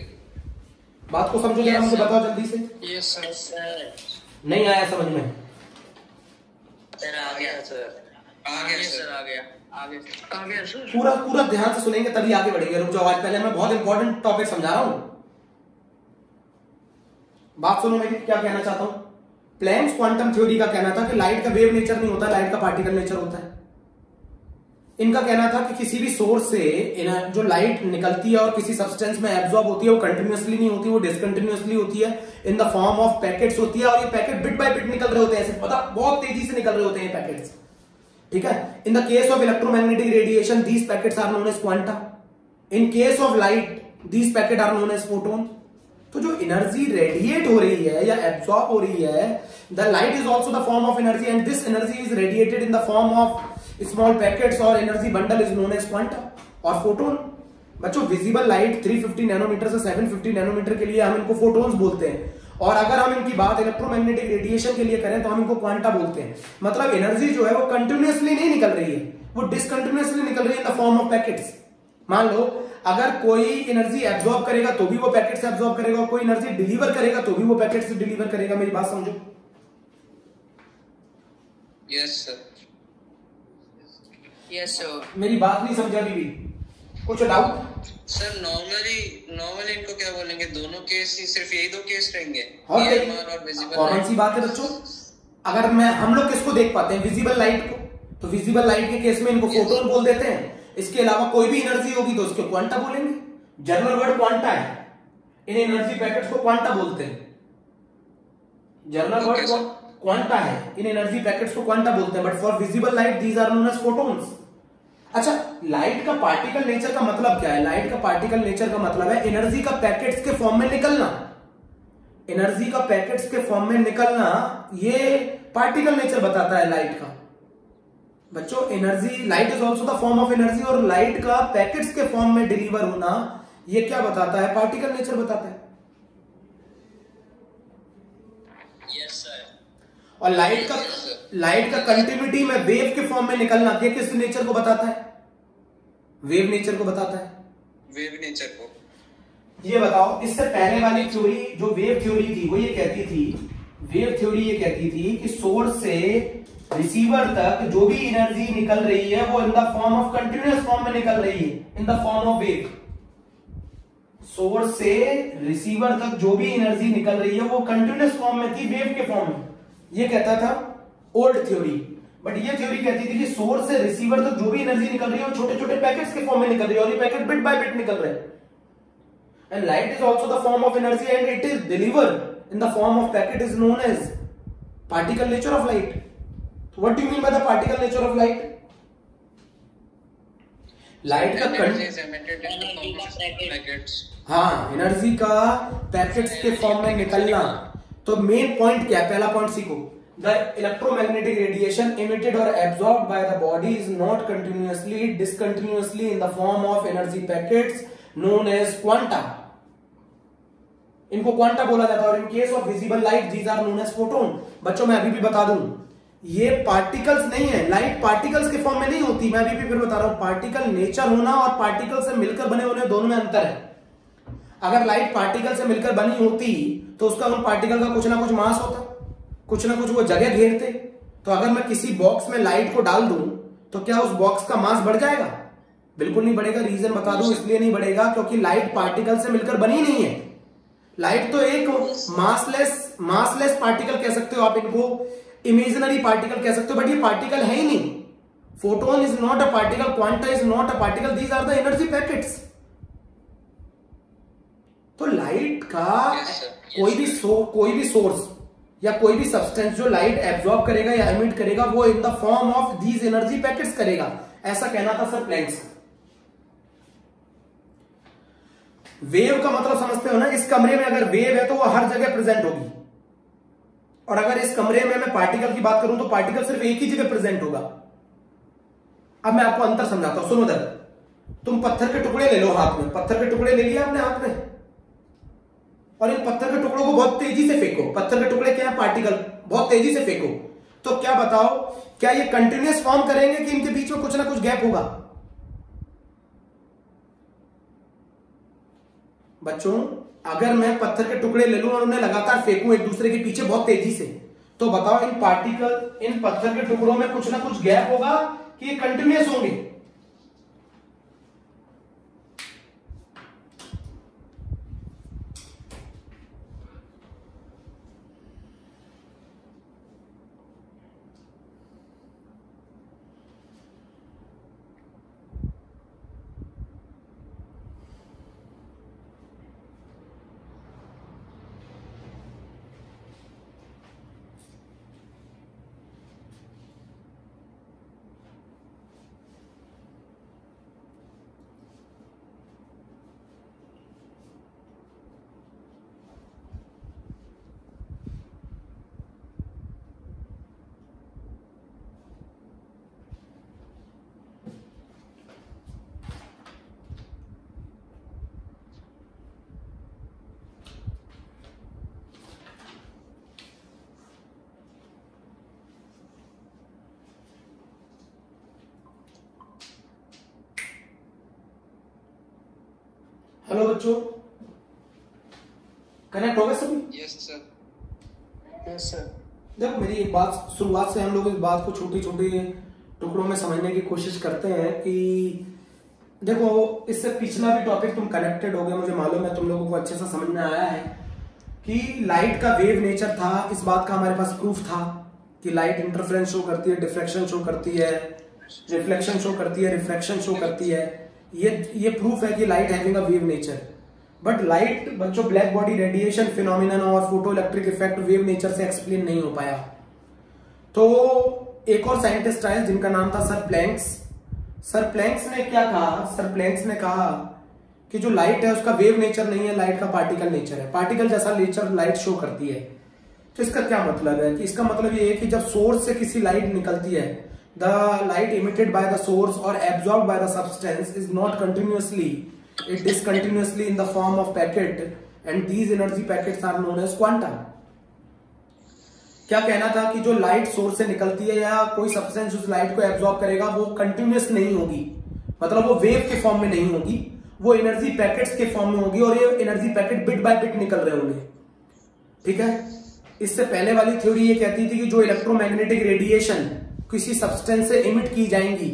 बात को समझो जरा, मुझे बताओ जल्दी से। Yes sir. नहीं आया समझ में? सर आ गया सर, आ गया सर, आ गया, आ गया सर। पूरा पूरा ध्यान से सुनेंगे तभी आगे बढ़ेंगे। रुक जाओ, आज पहले मैं बहुत इंपॉर्टेंट टॉपिक समझा रहा हूं। बात सुनो मेरी, क्या कहना चाहता हूं। प्लैंक्स क्वांटम थ्योरी का कहना था कि लाइट का वेव नेचर नहीं होता, लाइट का पार्टिकल नेचर होता है। इनका कहना था कि किसी भी सोर्स से जो लाइट निकलती है और किसी सब्सटेंस में एब्जॉर्ब होती है वो कंटिन्यूअसली नहीं होती, वो डिसकंटिन्यूअसली होती है, in the form of packets होती है। और ये पैकेट बिट बाय बिट निकल रहे होते हैं, ऐसे पता बहुत तेजी से निकल रहे होते हैं ये पैकेट्स, ठीक है। In the case of electromagnetic radiation these packets are known as quanta. In case of light these packet are known as photon. तो जो एनर्जी रेडिएट हो रही है या एब्सॉर्ब हो रही है, the light is also the form of energy and this energy is radiated in the form of small packets और energy bundle is known as quanta और फोटोन। बच्चों विजिबल लाइट 350 नैनोमीटर से 750 नैनोमीटर के लिए हम इनको फोटोन्स बोलते हैं, और अगर हम इनकी बात इलेक्ट्रोमैग्नेटिक रेडिएशन के लिए करें तो हम इनको क्वांटा बोलते हैं। मतलब एनर्जी जो है वो कंटिन्यूअसली नहीं निकल रही है, वो डिसकंटिन्यूअसली निकल रही है in the form of packets. मान लो अगर कोई एनर्जी एब्जॉर्ब करेगा तो भी वो पैकेट से एब्जॉर्ब करेगा, और कोई एनर्जी डिलीवर करेगा तो भी वो पैकेट से डिलीवर करेगा। मेरी बात समझो। Yes sir. Yes sir. मेरी बात नहीं समझा अभी भी? कुछ डाउट? सर नॉर्मली इनको क्या बोलेंगे, दोनों केस ही, सिर्फ यही दो केस रहेंगे, और EMR और विजिबल कौन लाइट। सी बात है बच्चों? अगर हम लोग किसको देख पाते हैं? विजिबल लाइट को। तो विजिबल लाइट के केस में इनको फोटोन बोल देते हैं। इसके अलावा कोई भी एनर्जी होगी तो उसको क्वांटा बोलेंगे। जनरल वर्ड क्वांटा है, इन एनर्जी पैकेट्स को क्वांटा बोलते हैं। जनरल वर्ड क्वांटा है, इन एनर्जी पैकेट्स को क्वांटा बोलते हैं। But for visible light these are known as photons. अच्छा, लाइट का पार्टिकल नेचर का मतलब क्या है? लाइट का पार्टिकल नेचर का मतलब है एनर्जी का पैकेट्स के फॉर्म में निकलना। एनर्जी का पैकेट्स के फॉर्म में निकलना, ये पार्टिकल नेचर बताता है लाइट का। बच्चों energy, light is also the form of energy, और लाइट का पैकेट्स के फॉर्म में डिलीवर होना, ये क्या बताता है? पार्टिकल नेचर बताता है। Yes sir. और लाइट का कंटिन्यूटी में वेव के फॉर्म में निकलना, ये किस नेचर को बताता है? वेव नेचर को बताता है। वेव नेचर को। ये बताओ, इससे पहले वाली थ्योरी जो वेव थ्योरी थी वो ये कहती थी, वेव थ्योरी ये कहती थी कि सोर्स से रिसीवर तक जो भी एनर्जी निकल रही है वो in the form of continuous form में निकल रही है, in the form of wave. Source से रिसीवर तक जो भी एनर्जी निकल रही है वो कंटिन्यूअस फॉर्म में थी, वेव के फॉर्म में। ये कहता था ओल्ड थ्योरी। बट ये थ्योरी कहती थी कि सोर्स से रिसीवर तक जो भी एनर्जी निकल रही है वो छोटे छोटे पैकेट्स के फॉर्म में निकल रही है, और ये पैकेट बिट बाय बिट निकल रहे हैं। And light is also the form of energy and it is delivered in the form of packet is known as particle nature of light. What do you mean by the particle nature of light? Light का हाँ, energy का packets के form में निकलना। तो main point क्या है? पहला पॉइंट सीखो। द इलेक्ट्रोमैग्नेटिक रेडिएशन इमिटेड और absorbed by the body is not continuously, discontinuously in the form of energy packets known as quanta. इनको क्वांटा बोला जाता है। और in case of visible light these are known as photon. बच्चों मैं अभी भी बता दूं, ये पार्टिकल्स नहीं है, लाइट पार्टिकल्स के फॉर्म में नहीं होती। मैं अभी भी फिर बता रहा हूं, पार्टिकल नेचर होना और पार्टिकल से मिलकर बने होने दोनों में अंतर है। अगर लाइट पार्टिकल से मिलकर बनी होती तो उसका उन पार्टिकल का कुछ ना कुछ मास होता, कुछ ना कुछ वो जगह घेरते। तो अगर मैं किसी बॉक्स में लाइट को डाल दूं तो क्या उस बॉक्स का मास बढ़ जाएगा? बिल्कुल नहीं बढ़ेगा। रीजन बता दूं, इसलिए नहीं बढ़ेगा क्योंकि लाइट पार्टिकल से मिलकर बनी नहीं है। लाइट तो एक मासलेस पार्टिकल कह सकते हो आप इनको। इमेजिनरी पार्टिकल कह सकते हो, बट ये पार्टिकल है ही नहीं। Photon is not a particle, quanta is not a particle, these are the energy packets. तो लाइट का कोई भी सोर्स या कोई भी सब्सटेंस जो लाइट एब्जॉर्ब करेगा या एमिट करेगा वो in the form of these energy packets करेगा, ऐसा कहना था सर प्लैंक्स। वेव का मतलब समझते हो ना, इस कमरे में अगर वेव है तो वो हर जगह प्रेजेंट होगी, और अगर इस कमरे में मैं पार्टिकल की बात करूं तो पार्टिकल सिर्फ एक ही जगह प्रेजेंट होगा। अब मैं आपको अंतर समझाता हूं, सुनो दर, तुम पत्थर के टुकड़े ले लो हाथ में, पत्थर के टुकड़े ले लिया आपने हाथ में, और इन पत्थर के टुकड़ों को बहुत तेजी से फेंको। पत्थर के टुकड़े क्या है? पार्टिकल। बहुत तेजी से फेंको, तो क्या बताओ, क्या ये कंटिन्यूअस फॉर्म करेंगे कि इनके बीच में कुछ ना कुछ गैप होगा? बच्चों, अगर मैं पत्थर के टुकड़े ले लूं और उन्हें लगातार फेंकूं एक दूसरे के पीछे बहुत तेजी से, तो बताओ इन पार्टिकल, इन पत्थर के टुकड़ों में कुछ ना कुछ गैप होगा कि ये कंटिन्यूअस होंगे? हेलो बच्चों, कनेक्ट हो गए सभी? Yes sir. Yes sir. देखो मेरी एक बात, शुरुआत से हम लोग इस बात को छोटी छोटी टुकड़ों में समझने की कोशिश करते हैं कि देखो, इससे पिछला भी टॉपिक तुम कनेक्टेड हो गए, मुझे मालूम है तुम लोगों को अच्छे से समझ में आया है कि लाइट का वेव नेचर था। इस बात का हमारे पास प्रूफ था कि लाइट इंटरफेरेंस शो करती है, डिफ्रैक्शन शो करती है, रिफ्लेक्शन शो करती है, रिफ्रैक्शन शो करती है। ये प्रूफ है कि light having a wave nature. But light बच्चों ब्लैक बॉडी रेडिएशन फिनोमिनन और photo electric effect wave nature से एक्सप्लेन नहीं हो पाया। तो एक और साइंटिस्ट आए जिनका नाम था सर प्लैंक्स। सर प्लैंक्स ने क्या कहा? सर प्लैंक्स ने कहा कि जो लाइट है उसका वेव नेचर नहीं है, लाइट का पार्टिकल नेचर है। पार्टिकल जैसा नेचर लाइट शो करती है। तो इसका क्या मतलब है? कि इसका मतलब ये है कि जब सोर्स से किसी लाइट निकलती है, the light emitted by the source or absorbed by the substance is not continuously, it is continuously in the form of packet, and these energy packets are known as quanta। क्या कहना था कि जो light source से निकलती है या कोई सब्सटेंस उस लाइट को एब्जॉर्ब करेगा वो कंटिन्यूअस नहीं होगी, मतलब वो वेव के फॉर्म में नहीं होगी, वो एनर्जी पैकेट्स के फॉर्म में होगी, और ये energy packet bit by bit निकल रहे होंगे। ठीक है, इससे पहले वाली थ्योरी ये कहती थी कि जो इलेक्ट्रोमैग्नेटिक रेडिएशन किसी सब्सटेंस से इमिट की जाएंगी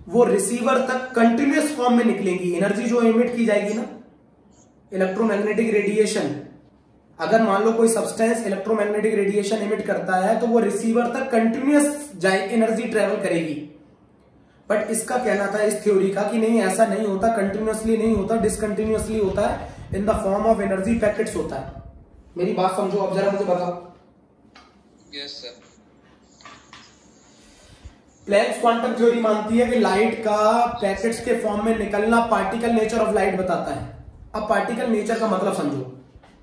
वो रिसीवर तक कंटिन्यूअस फॉर्म में निकलेंगी। एनर्जी जो इमिट की जाएगी ना, इलेक्ट्रोमैग्नेटिक रेडिएशन, अगर मान लो कोई सब्सटेंस इलेक्ट्रोमैग्नेटिक रेडिएशन इमिट करता है तो वो रिसीवर तक कंटिन्यूअस एनर्जी ट्रेवल करेगी। बट इसका कहना था इस थ्योरी का कि नहीं, ऐसा नहीं होता, कंटिन्यूअसली नहीं होता, डिसकंटिन्यूअसली होता है, in the form of energy packets होता है। मेरी बात समझो, अब जरा मुझे बताओ। Yes sir. Planck's quantum theory मानती है कि लाइट का पैकेट्स के फॉर्म में निकलना पार्टिकल नेचर ऑफ लाइट बताता है। अब पार्टिकल नेचर का मतलब समझो।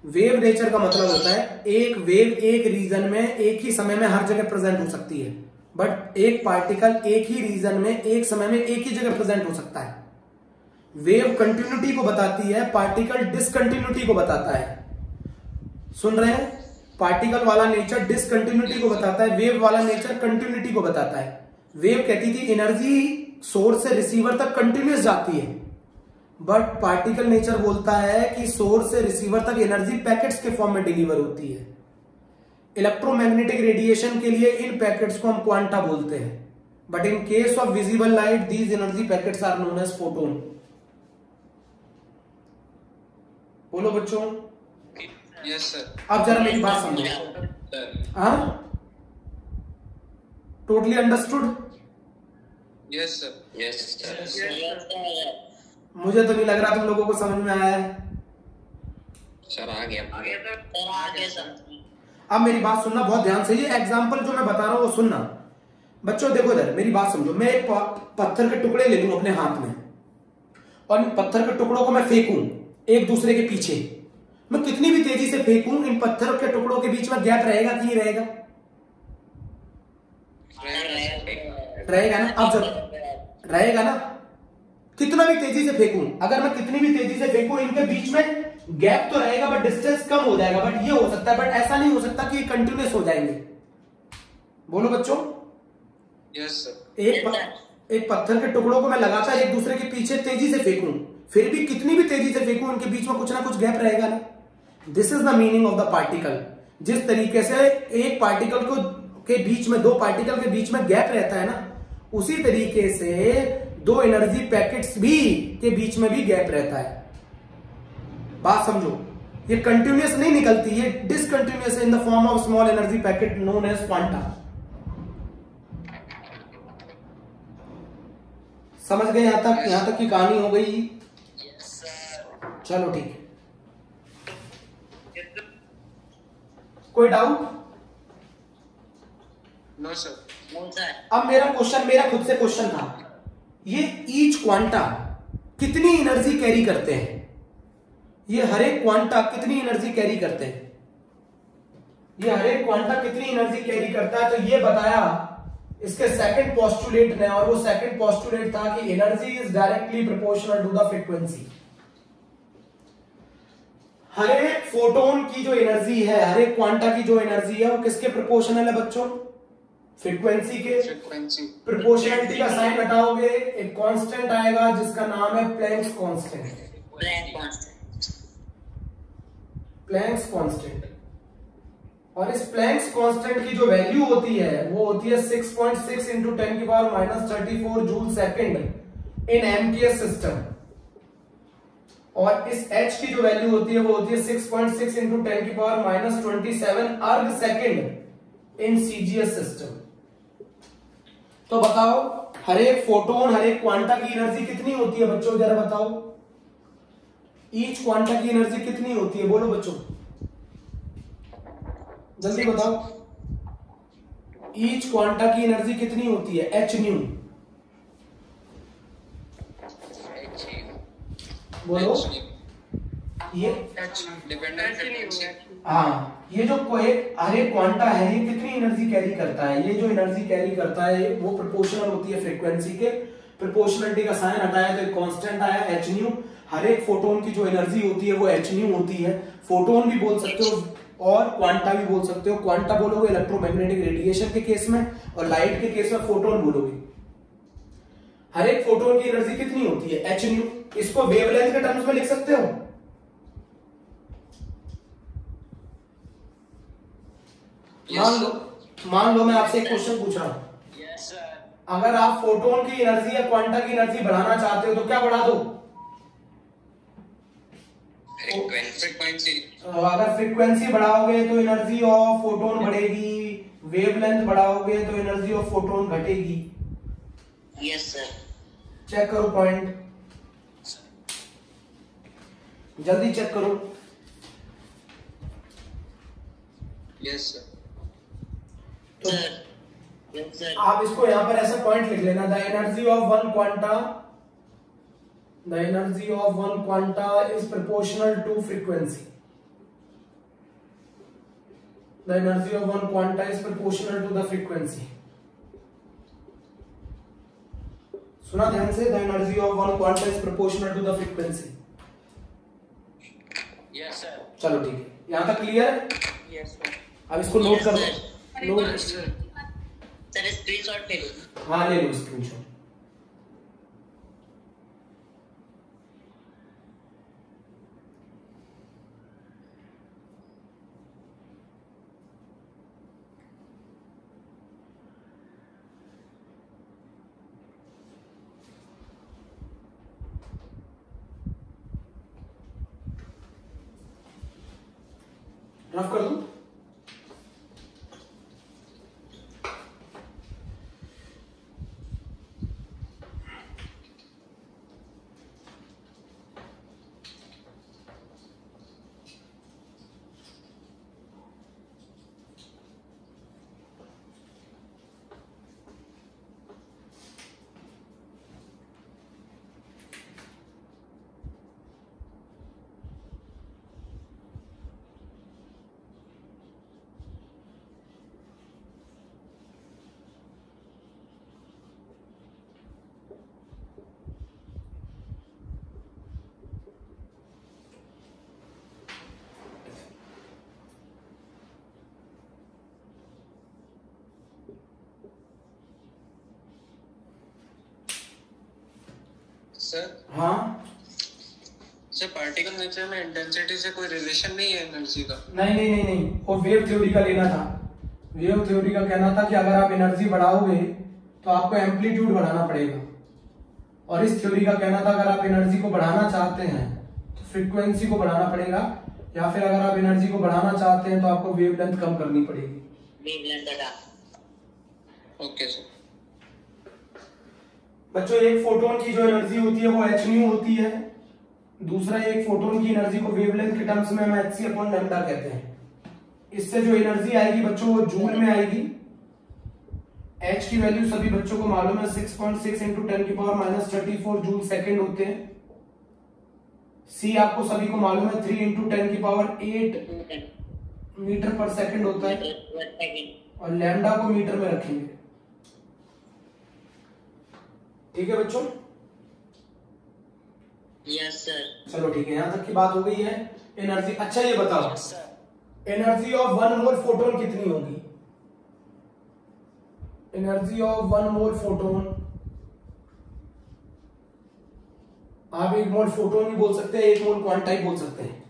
वेव नेचर का मतलब होता है एक वेव एक रीजन में एक ही समय में हर जगह प्रेजेंट हो सकती है, बट एक पार्टिकल एक ही रीजन में एक समय में एक ही जगह प्रेजेंट हो सकता है। वेव कंटिन्यूटी को बताती है, पार्टिकल डिसकंटिन्यूटी को बताता है। सुन रहे हैं? पार्टिकल वाला नेचर डिसकंटिन्यूटी को बताता है, वेव वाला नेचर कंटिन्यूटी को बताता है। वेव कहती थी एनर्जी सोर्स से रिसीवर तक कंटिन्यूअस जाती है, बट पार्टिकल नेचर बोलता है कि सोर्स से रिसीवर तक एनर्जी पैकेट्स के फॉर्म में डिलीवर होती है। इलेक्ट्रोमैग्नेटिक रेडिएशन के लिए इन पैकेट्स को हम क्वांटा बोलते हैं, but in case of visible light these energy packets are known as photon. बोलो बच्चों। Yes sir. अब जरा मेरी बात समझो। हाँ, totally understood? Yes sir. Yes sir. मुझे तो नहीं लग रहा तुम लोगों को समझ में आया है। सर आ गया। अब मेरी बात सुनना बहुत ध्यान से, ये एग्जाम्पल जो मैं बता रहा हूं वो सुनना। बच्चों देखो इधर, मेरी बात समझो। मैं एक पत्थर के टुकड़े ले लूं अपने हाथ में और इन पत्थर के टुकड़ों को मैं फेंकूं एक दूसरे के पीछे। मैं कितनी भी तेजी से फेंकूं, इन पत्थर के टुकड़ों के बीच में गैप रहेगा कि नहीं रहेगा? रहेगा ना। अब जब रहेगा ना, कितना भी तेजी से फेंकूं, अगर मैं कितनी भी तेजी से फेंकूं, इनके बीच में गैप तो रहेगा बट डिस्टेंस कम हो जाएगा। बट ये हो सकता है, बट ऐसा नहीं हो सकता कि ये कंटिन्यूअस हो जाएंगे। बोलो बच्चों। Yes sir. एक पत्थर के टुकड़ों को मैं लगातार एक दूसरे के पीछे तेजी से फेंकूं, फिर भी कितनी भी तेजी से फेंकूं, इनके बीच में कुछ ना कुछ गैप रहेगा ना। This is the meaning of the particle. जिस तरीके से एक पार्टिकल को के बीच में, दो पार्टिकल के बीच में गैप रहता है ना, उसी तरीके से दो एनर्जी पैकेट्स भी के बीच में भी गैप रहता है। बात समझो, ये कंटिन्यूअस नहीं निकलती, ये discontinuous in the form of small energy packet known as quanta. समझ गए यहां तक? यहां तक की कहानी हो गई? चलो ठीक है। कोई डाउट? No sir. अब मेरा क्वेश्चन, मेरा खुद से क्वेश्चन था, ये ईच क्वांटा कितनी एनर्जी कैरी करते हैं? ये हर एक क्वांटा कितनी एनर्जी कैरी करते हैं? ये हर एक क्वांटा कितनी एनर्जी कैरी करता है? तो ये बताया इसके सेकंड पोस्टुलेट ने, और वो सेकंड पोस्टुलेट था कि energy is directly proportional to the frequency. हर एक फोटोन की जो एनर्जी है, हर एक क्वांटा की जो एनर्जी है, वो किसके प्रोपोर्शनल है बच्चों? फ्रीक्वेंसी के। फ्रीक्वेंसी। प्रोपोर्शनलिटी का साइन हटाओगे, एक कांस्टेंट आएगा जिसका नाम है प्लैंक्स कांस्टेंट। Planck's constant. और इस प्लैंक्स कांस्टेंट की जो वैल्यू होती है वो होती है 6.6 इंटू 10 की power -34 joule second in MTS system. और इस h की जो वैल्यू होती है वो होती है 6.6 इंटू 10 की पावर -27 अर्ग सेकंड इन सीजीएस सिस्टम। तो बताओ, हर एक फोटोन, हर एक क्वांटा की एनर्जी कितनी होती है बच्चों? जरा बताओ, ईच क्वांटा की एनर्जी कितनी होती है? बोलो बच्चों, जल्दी बताओ। ईच क्वांटा की एनर्जी कितनी होती है? H new. बोलो। ये डिपेंडेंट फ्रीक्वेंसी। हाँ, ये जो हर एक क्वांटा है ये कितनी एनर्जी कैरी करता है? ये जो एनर्जी कैरी करता है वो प्रोपोर्शनल होती है फ्रीक्वेंसी के। प्रोपोर्शनलिटी का साइन हटाया तो एक कांस्टेंट आया एच न्यू। हर एक फोटोन की जो एनर्जी होती है वो एच न्यू होती है। फोटोन भी बोल सकते हो और क्वांटा भी बोल सकते हो। क्वांटा बोलोगे इलेक्ट्रोमैग्नेटिक रेडिएशन के केस में, और लाइट के केस में फोटोन बोलोगे। हर एक फोटोन की एनर्जी कितनी होती है? H new. इसको वेवलेंथ के टर्म्स में लिख सकते हो? मान लो मैं आपसे एक क्वेश्चन पूछ रहा हूं। Yes sir. अगर आप फोटोन की एनर्जी या क्वांटा की एनर्जी बढ़ाना चाहते हो तो क्या बढ़ा दो? फ्रीक्वेंसी। अगर फ्रीक्वेंसी बढ़ाओगे तो एनर्जी ऑफ फोटोन बढ़ेगी, वेवलेंथ बढ़ाओगे तो एनर्जी ऑफ फोटोन घटेगी। Yes sir. चेक करो पॉइंट, जल्दी चेक करो। Yes sir. तो यस सर। आप इसको यहां पर ऐसा पॉइंट लिख लेना, the energy of one quanta, the energy of one quanta is proportional to frequency. The energy of one quanta is proportional to the frequency. सुना ध्यान से, the energy of one quanta is proportional to the frequency. Yes sir. चलो ठीक है, यहां तक clear? Yes sir. अब इसको नोट कर लो। नोट सर स्क्रीनशॉट ले लो। हाँ ले लो स्क्रीनशॉट। रफ कर दूं? सर हाँ सर पार्टिकल नेचर में इंटेंसिटी से कोई रिलेशन नहीं है एनर्जी का। नहीं नहीं नहीं नहीं, वो वेव थ्योरी का लेना था। वेव थ्योरी का कहना था कि अगर आप एनर्जी बढ़ाओगे तो आपको एम्पलीट्यूड बढ़ाना पड़ेगा, और इस थ्योरी का कहना था अगर आप एनर्जी को बढ़ाना चाहते हैं तो फ्रीक्वेंसी को बढ़ाना पड़ेगा, या फिर अगर आप एनर्जी को बढ़ाना चाहते हैं तो आपको वेवलेंथ कम करनी पड़ेगी। वेवलेंथ घटा। Okay sir. बच्चों एक फोटोन की जो एनर्जी होती है वो h न्यू होती है, दूसरा एक फोटोन की एनर्जी को वेवलेंथ के टर्म्स में हम hc/लैम्डा कहते हैं। इससे जो एनर्जी आएगी बच्चों वो जूल में आएगी। h की वैल्यू सभी बच्चों को मालूम है 6.6 × 10⁻34 जूल सेकंड होते हैं। c आपको सभी को मालूम है 3 × 10⁸ मीटर पर सेकंड होता है, और लैम्डा को मीटर में रखेंगे। ठीक है बच्चों? Yes sir. चलो ठीक है, यहां तक की बात हो गई है। एनर्जी, अच्छा ये बताओ एनर्जी ऑफ 1 मोल फोटोन कितनी होगी? एनर्जी ऑफ 1 मोल फोटोन, आप 1 मोल फोटोन भी बोल सकते हैं, 1 मोल क्वांटा ही बोल सकते हैं।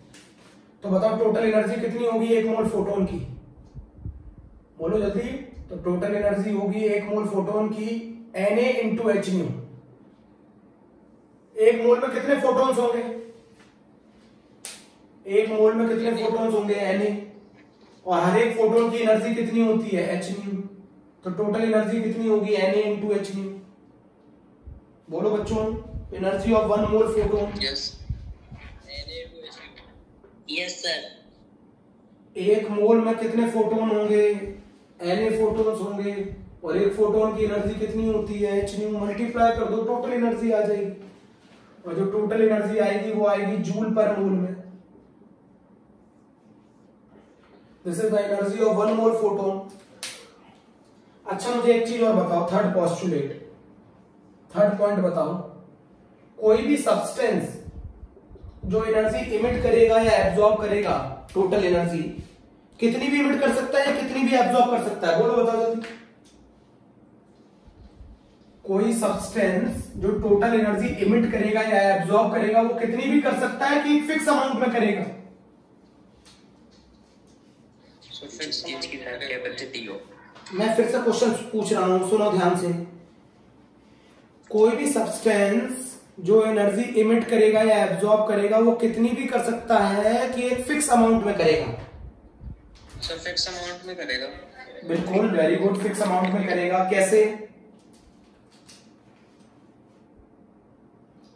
तो बताओ टोटल एनर्जी कितनी होगी 1 मोल फोटोन की? बोलो जल्दी। तो टोटल एनर्जी होगी 1 मोल फोटोन की Na × h न्यू। 1 मोल में कितने फोटोन्स होंगे? 1 मोल में कितने फोटोन्स होंगे? Na। और हर एक फोटोन की एनर्जी कितनी होती है? h new. तो टोटल एनर्जी कितनी होगी? Na × h new. बोलो बच्चों, energy of 1 mole photon. Yes yes sir. 1 मोल में कितने फोटोन होंगे? Na फोटोन्स होंगे, और एक फोटोन की एनर्जी कितनी होती है? h new. मल्टीप्लाई कर दो, टोटल एनर्जी आ जाएगी, और जो टोटल एनर्जी आएगी वो आएगी जूल पर मोल में। This is the energy of 1 mole photon. अच्छा मुझे एक चीज और बताओ, थर्ड पोस्टुलेट, थर्ड पॉइंट बताओ, कोई भी सब्सटेंस जो एनर्जी इमिट करेगा या एब्जॉर्ब करेगा, टोटल एनर्जी कितनी भी इमिट कर सकता है या कितनी भी एब्जॉर्ब कर सकता है? बोलो बताओ जल्दी। कोई सब्सटेंस जो टोटल एनर्जी इमिट करेगा या एब्जॉर्ब करेगा वो कितनी भी कर सकता है कि एक फिक्स अमाउंट में करेगा? सो फिक्स चीज की कैपेसिटी हो। मैं फिर से क्वेश्चन पूछ रहा हूं, सुनो ध्यान से। कोई भी सब्सटेंस जो एनर्जी इमिट करेगा या एब्जॉर्ब करेगा वो कितनी भी कर सकता है कि एक फिक्स अमाउंट में करेगा? सर फिक्स अमाउंट में करेगा। बिल्कुल, वेरी गुड, फिक्स अमाउंट में करेगा। कैसे?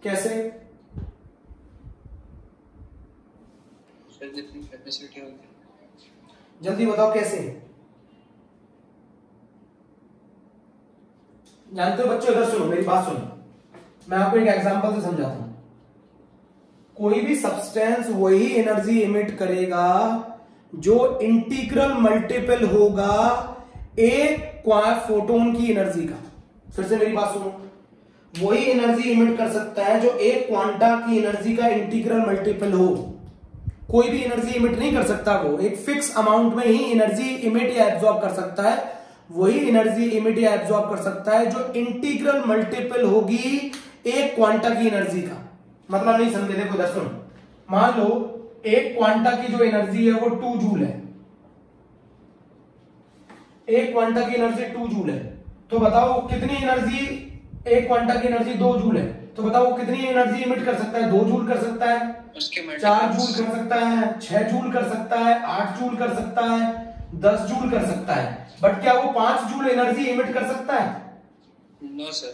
कैसे? सर जितनी कैपेसिटी होगी। जल्दी बताओ कैसे? जानते हो बच्चों, इधर सुनो, मेरी बात सुनो, मैं आपको एक एग्जांपल से समझाता हूं। कोई भी सब्सटेंस वही एनर्जी इमिट करेगा जो इंटीग्रल मल्टीपल होगा एक फोटोन की एनर्जी का। फिर से मेरी बात सुनो, वही एनर्जी इमिट कर सकता है जो एक क्वांटा की एनर्जी का इंटीग्रल मल्टीपल हो। कोई भी एनर्जी इमिट नहीं कर सकता, वो एक फिक्स अमाउंट में ही एनर्जी इमिट या एब्जॉर्ब कर सकता है। वही एनर्जी इमिट या एब्जॉर्ब कर सकता है जो इंटीग्रल मल्टीपल होगी एक क्वांटा की एनर्जी का। मतलब नहीं समझे? देखो दर्शकों, मान लो एक क्वांटा की जो एनर्जी है वो 2 जूल है, एक क्वांटा की एनर्जी 2 जूल है, तो बताओ कितनी एनर्जी, एक क्वांटा की एनर्जी 2 जूल है, तो बताओ कितनी एनर्जी इमिट कर सकता है? 2 जूल कर सकता है, 4 जूल कर सकता है, 6 जूल कर सकता है, 8 जूल कर सकता है, 10 जूल कर सकता है। बट क्या वो 5 जूल एनर्जी इमिट कर सकता है? No sir.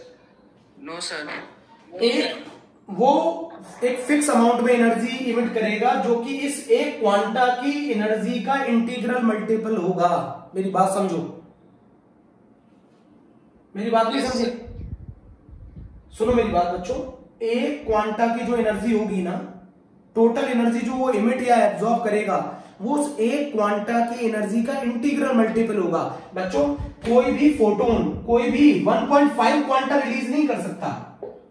No sir. वो एक फिक्स अमाउंट में एनर्जी इमिट करेगा जो कि इस एक क्वांटा की एनर्जी का इंटीग्रल मल्टीपल होगा। मेरी बात समझो, मेरी बात नहीं समझे? सुनो मेरी बात बच्चों, एक क्वांटा की जो एनर्जी होगी ना, टोटल एनर्जी जो वो इमिट या एब्जॉर्ब करेगा वो उस एक क्वांटा की एनर्जी का इंटीग्रल मल्टीपल होगा। बच्चों कोई भी फोटोन, कोई भी 1.5 क्वांटा रिलीज नहीं कर सकता,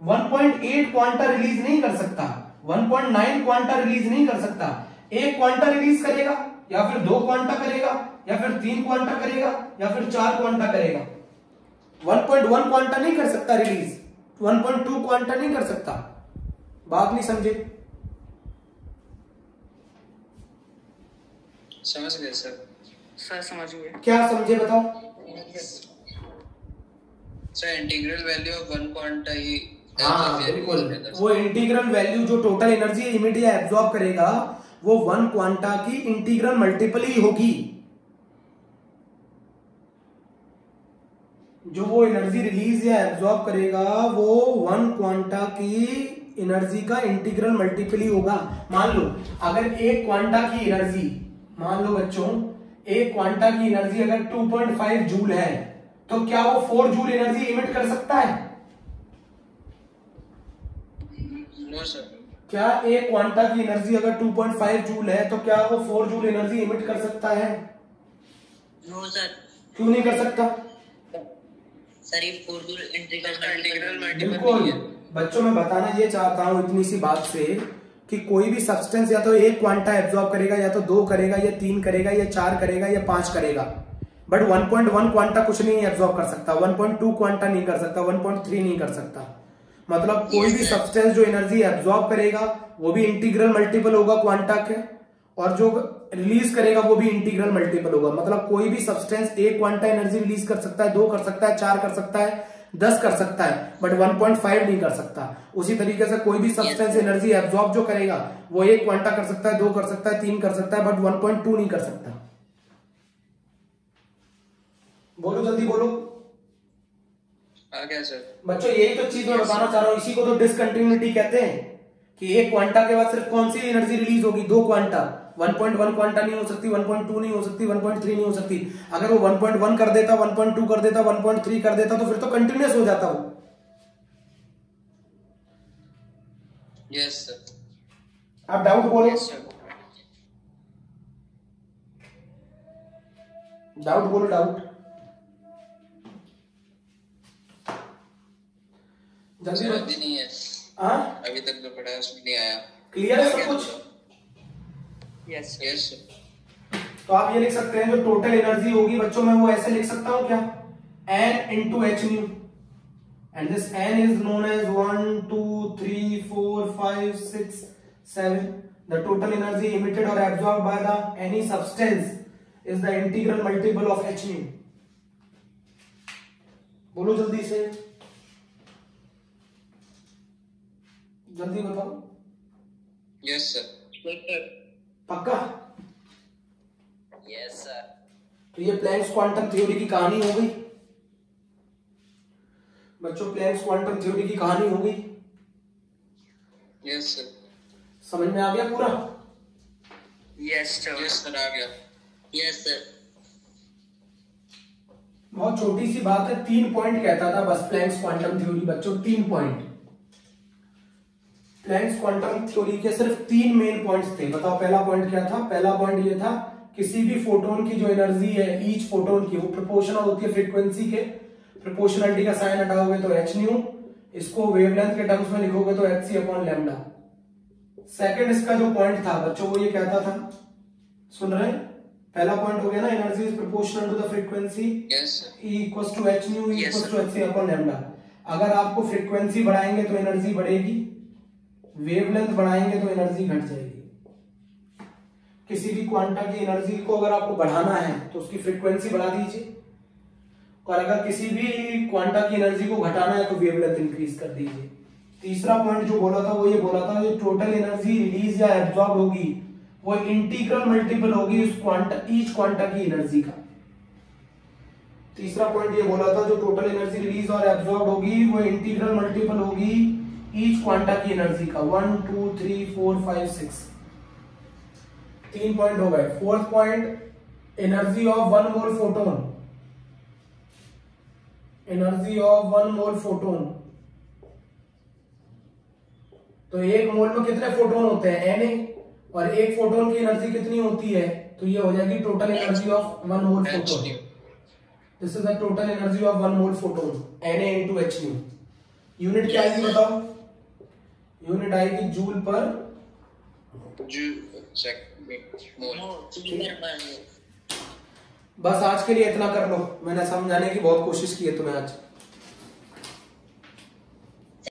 1.8 क्वांटा रिलीज नहीं कर सकता, 1.9 क्वांटा रिलीज नहीं कर सकता। एक क्वांटा रिलीज करेगा, या फिर 2 क्वांटा करेगा, या फिर 3 क्वांटा करेगा, या फिर 4 क्वांटा करेगा। 1.1 क्वांटा नहीं कर सकता रिलीज, 1.2 क्वांटा नहीं कर सकता। बात नहीं समझे? समझ गए सर। सर समझ गए। क्या समझे बताओ? Sir integral value of one quanta ही। हाँ बिल्कुल, वो इंटीग्रल वैल्यू जो टोटल एनर्जी इमिट या एब्जॉर्ब करेगा वो वन क्वांटा की इंटीग्रल मल्टीपल ही होगी। जो वो एनर्जी रिलीज या एब्जॉर्ब करेगा वो वन क्वांटा की एनर्जी का इंटीग्रल मल्टीपल ही होगा। मान लो अगर एक क्वांटा की एनर्जी, मान लो बच्चों एक क्वांटा की एनर्जी अगर 2.5 जूल है तो क्या वो 4 जूल एनर्जी इमिट कर सकता है? No sir. क्या एक क्वांटा की एनर्जी अगर 2.5 जूल है तो क्या वो 4 जूल एनर्जी इमिट कर सकता है? No sir. क्यों नहीं कर सकता? सर ये 4 जूल इंटीग्रल मल्टीपल बिल्कुल बच्चों, मैं बताना ये चाहता हूं इतनी सी बात से कि कोई भी सब्सटेंस या तो एक क्वांटा एब्जॉर्ब करेगा, या तो 2 करेगा, या 3 करेगा, या 4 करेगा, या 5 करेगा, बट 1.1 क्वांटा कुछ नहीं एब्जॉर्ब कर सकता, 1.2 क्वांटा नहीं कर सकता, 1.3 नहीं कर सकता। मतलब कोई भी सब्सटेंस जो एनर्जी एब्जॉर्ब करेगा वो भी इंटीग्रल मल्टीपल होगा क्वांटा के, और जो रिलीज करेगा वो भी इंटीग्रल मल्टीपल होगा। मतलब कोई भी सब्सटेंस एक क्वांटा एनर्जी रिलीज कर सकता है, 2 कर सकता है, 4 कर सकता है, 10 कर सकता है, बट 1.5 नहीं कर सकता। उसी तरीके से कोई भी सब्सटेंस एनर्जी एब्जॉर्ब जो करेगा वो एक क्वांटा कर सकता है, 2 कर सकता है, 3 कर सकता है, बट 1.2 नहीं कर सकता। बोलो जल्दी बोलो। आ गया सर। बच्चों यही तो चीज मैं बताना चाह रहा हूं, इसी को तो डिसकंटिन्यूटी कहते हैं कि एक क्वांटा के बाद सिर्फ कौन सी एनर्जी रिलीज होगी? 2 क्वांटा, 1.1 क्वांटा नहीं हो सकती, 1.2 नहीं हो सकती, 1.3 नहीं हो सकती। अगर वो 1.1 कर देता, 1.2 कर देता, 1.3 कर देता तो फिर तो कंटिन्यूअस हो जाता वो। Yes sir. आप डाउट बोलो। Yes sir. डाउट बोलो, डाउट जल्दी बोलो। अभी नहीं है। हाँ अभी तक जो पढ़ा है उसमें नहीं आया। क्लियर है सब कुछ? Yes yes sir. तो आप ये लिख सकते हैं जो टोटल एनर्जी होगी बच्चों, मैं वो ऐसे लिख सकता हूं क्या? N into h nu, and this N is known as 1 2 3 4 5 6 7. The total energy emitted or absorbed by the any substance is the integral multiple of h nu. बोलो जल्दी से, जल्दी बताओ। Yes sir. पक्का? Yes sir. तो ये planks quantum theory की कहानी हो गई बच्चों, प्लैंक्स क्वांटम थ्योरी की कहानी हो गई। Yes sir. समझ में आ गया पूरा? Yes sir. यस सर आ गया। Yes sir. बहुत छोटी सी बात है, 3 पॉइंट कहता था बस प्लैंक्स क्वांटम थ्योरी बच्चों, 3 पॉइंट। प्लैंक्स क्वांटम थ्योरी के सिर्फ 3 मेन पॉइंट्स थे। बताओ पहला पॉइंट क्या था? पहला पॉइंट ये था किसी भी फोटोन की जो एनर्जी है ईच फोटोन की वो प्रोपोर्शनल होती है फ्रीक्वेंसी के। प्रोपोर्शनलिटी का साइन हटाओगे तो h न्यू, इसको वेवलेंथ के टर्म्स में लिखोगे तो hc अपॉन लैम्डा। सेकंड इसका जो पॉइंट था बच्चों वो ये कहता था, सुन रहे हैं? पहला पॉइंट हो गया ना, energy is proportional to the frequency equals to h nu equals to hc upon lambda. अगर आपको फ्रीक्वेंसी बढ़ाएंगे तो एनर्जी बढ़ेगी, वेवलेंथ बढ़ाएंगे तो एनर्जी घट जाएगी। किसी भी क्वांटा की एनर्जी को अगर आपको बढ़ाना है तो उसकी फ्रीक्वेंसी बढ़ा दीजिए, और अगर किसी भी क्वांटा की एनर्जी को घटाना है तो वेवलेंथ इंक्रीज कर दीजिए। तीसरा पॉइंट जो बोला था वो ये बोला था जो टोटल एनर्जी रिलीज या एब्जॉर्ब होगी वो इंटीग्रल मल्टीपल होगी उस क्वांटा ईच क्वांटा की एनर्जी का। तीसरा पॉइंट ये बोला था जो टोटल एनर्जी रिलीज और एब्जॉर्ब होगी वो इंटीग्रल मल्टीपल होगी ईच क्वांटा की एनर्जी का। 1 2 3 4 5 6 3 पॉइंट हो गए। Fourth point, energy of 1 mole photon. Energy of 1 mole photon, तो एक मोल में कितने फोटोन होते हैं? Na, और एक फोटोन की एनर्जी कितनी होती है? तो ये हो जाएगी total energy of 1 mole photon. This is the total energy of 1 mole photon, Na into h new. Unit क्या आएगी बताओ? यूनिट आएगी जूल पर बस आज के लिए इतना कर लो, मैंने समझाने की बहुत कोशिश की है तुम्हें आज।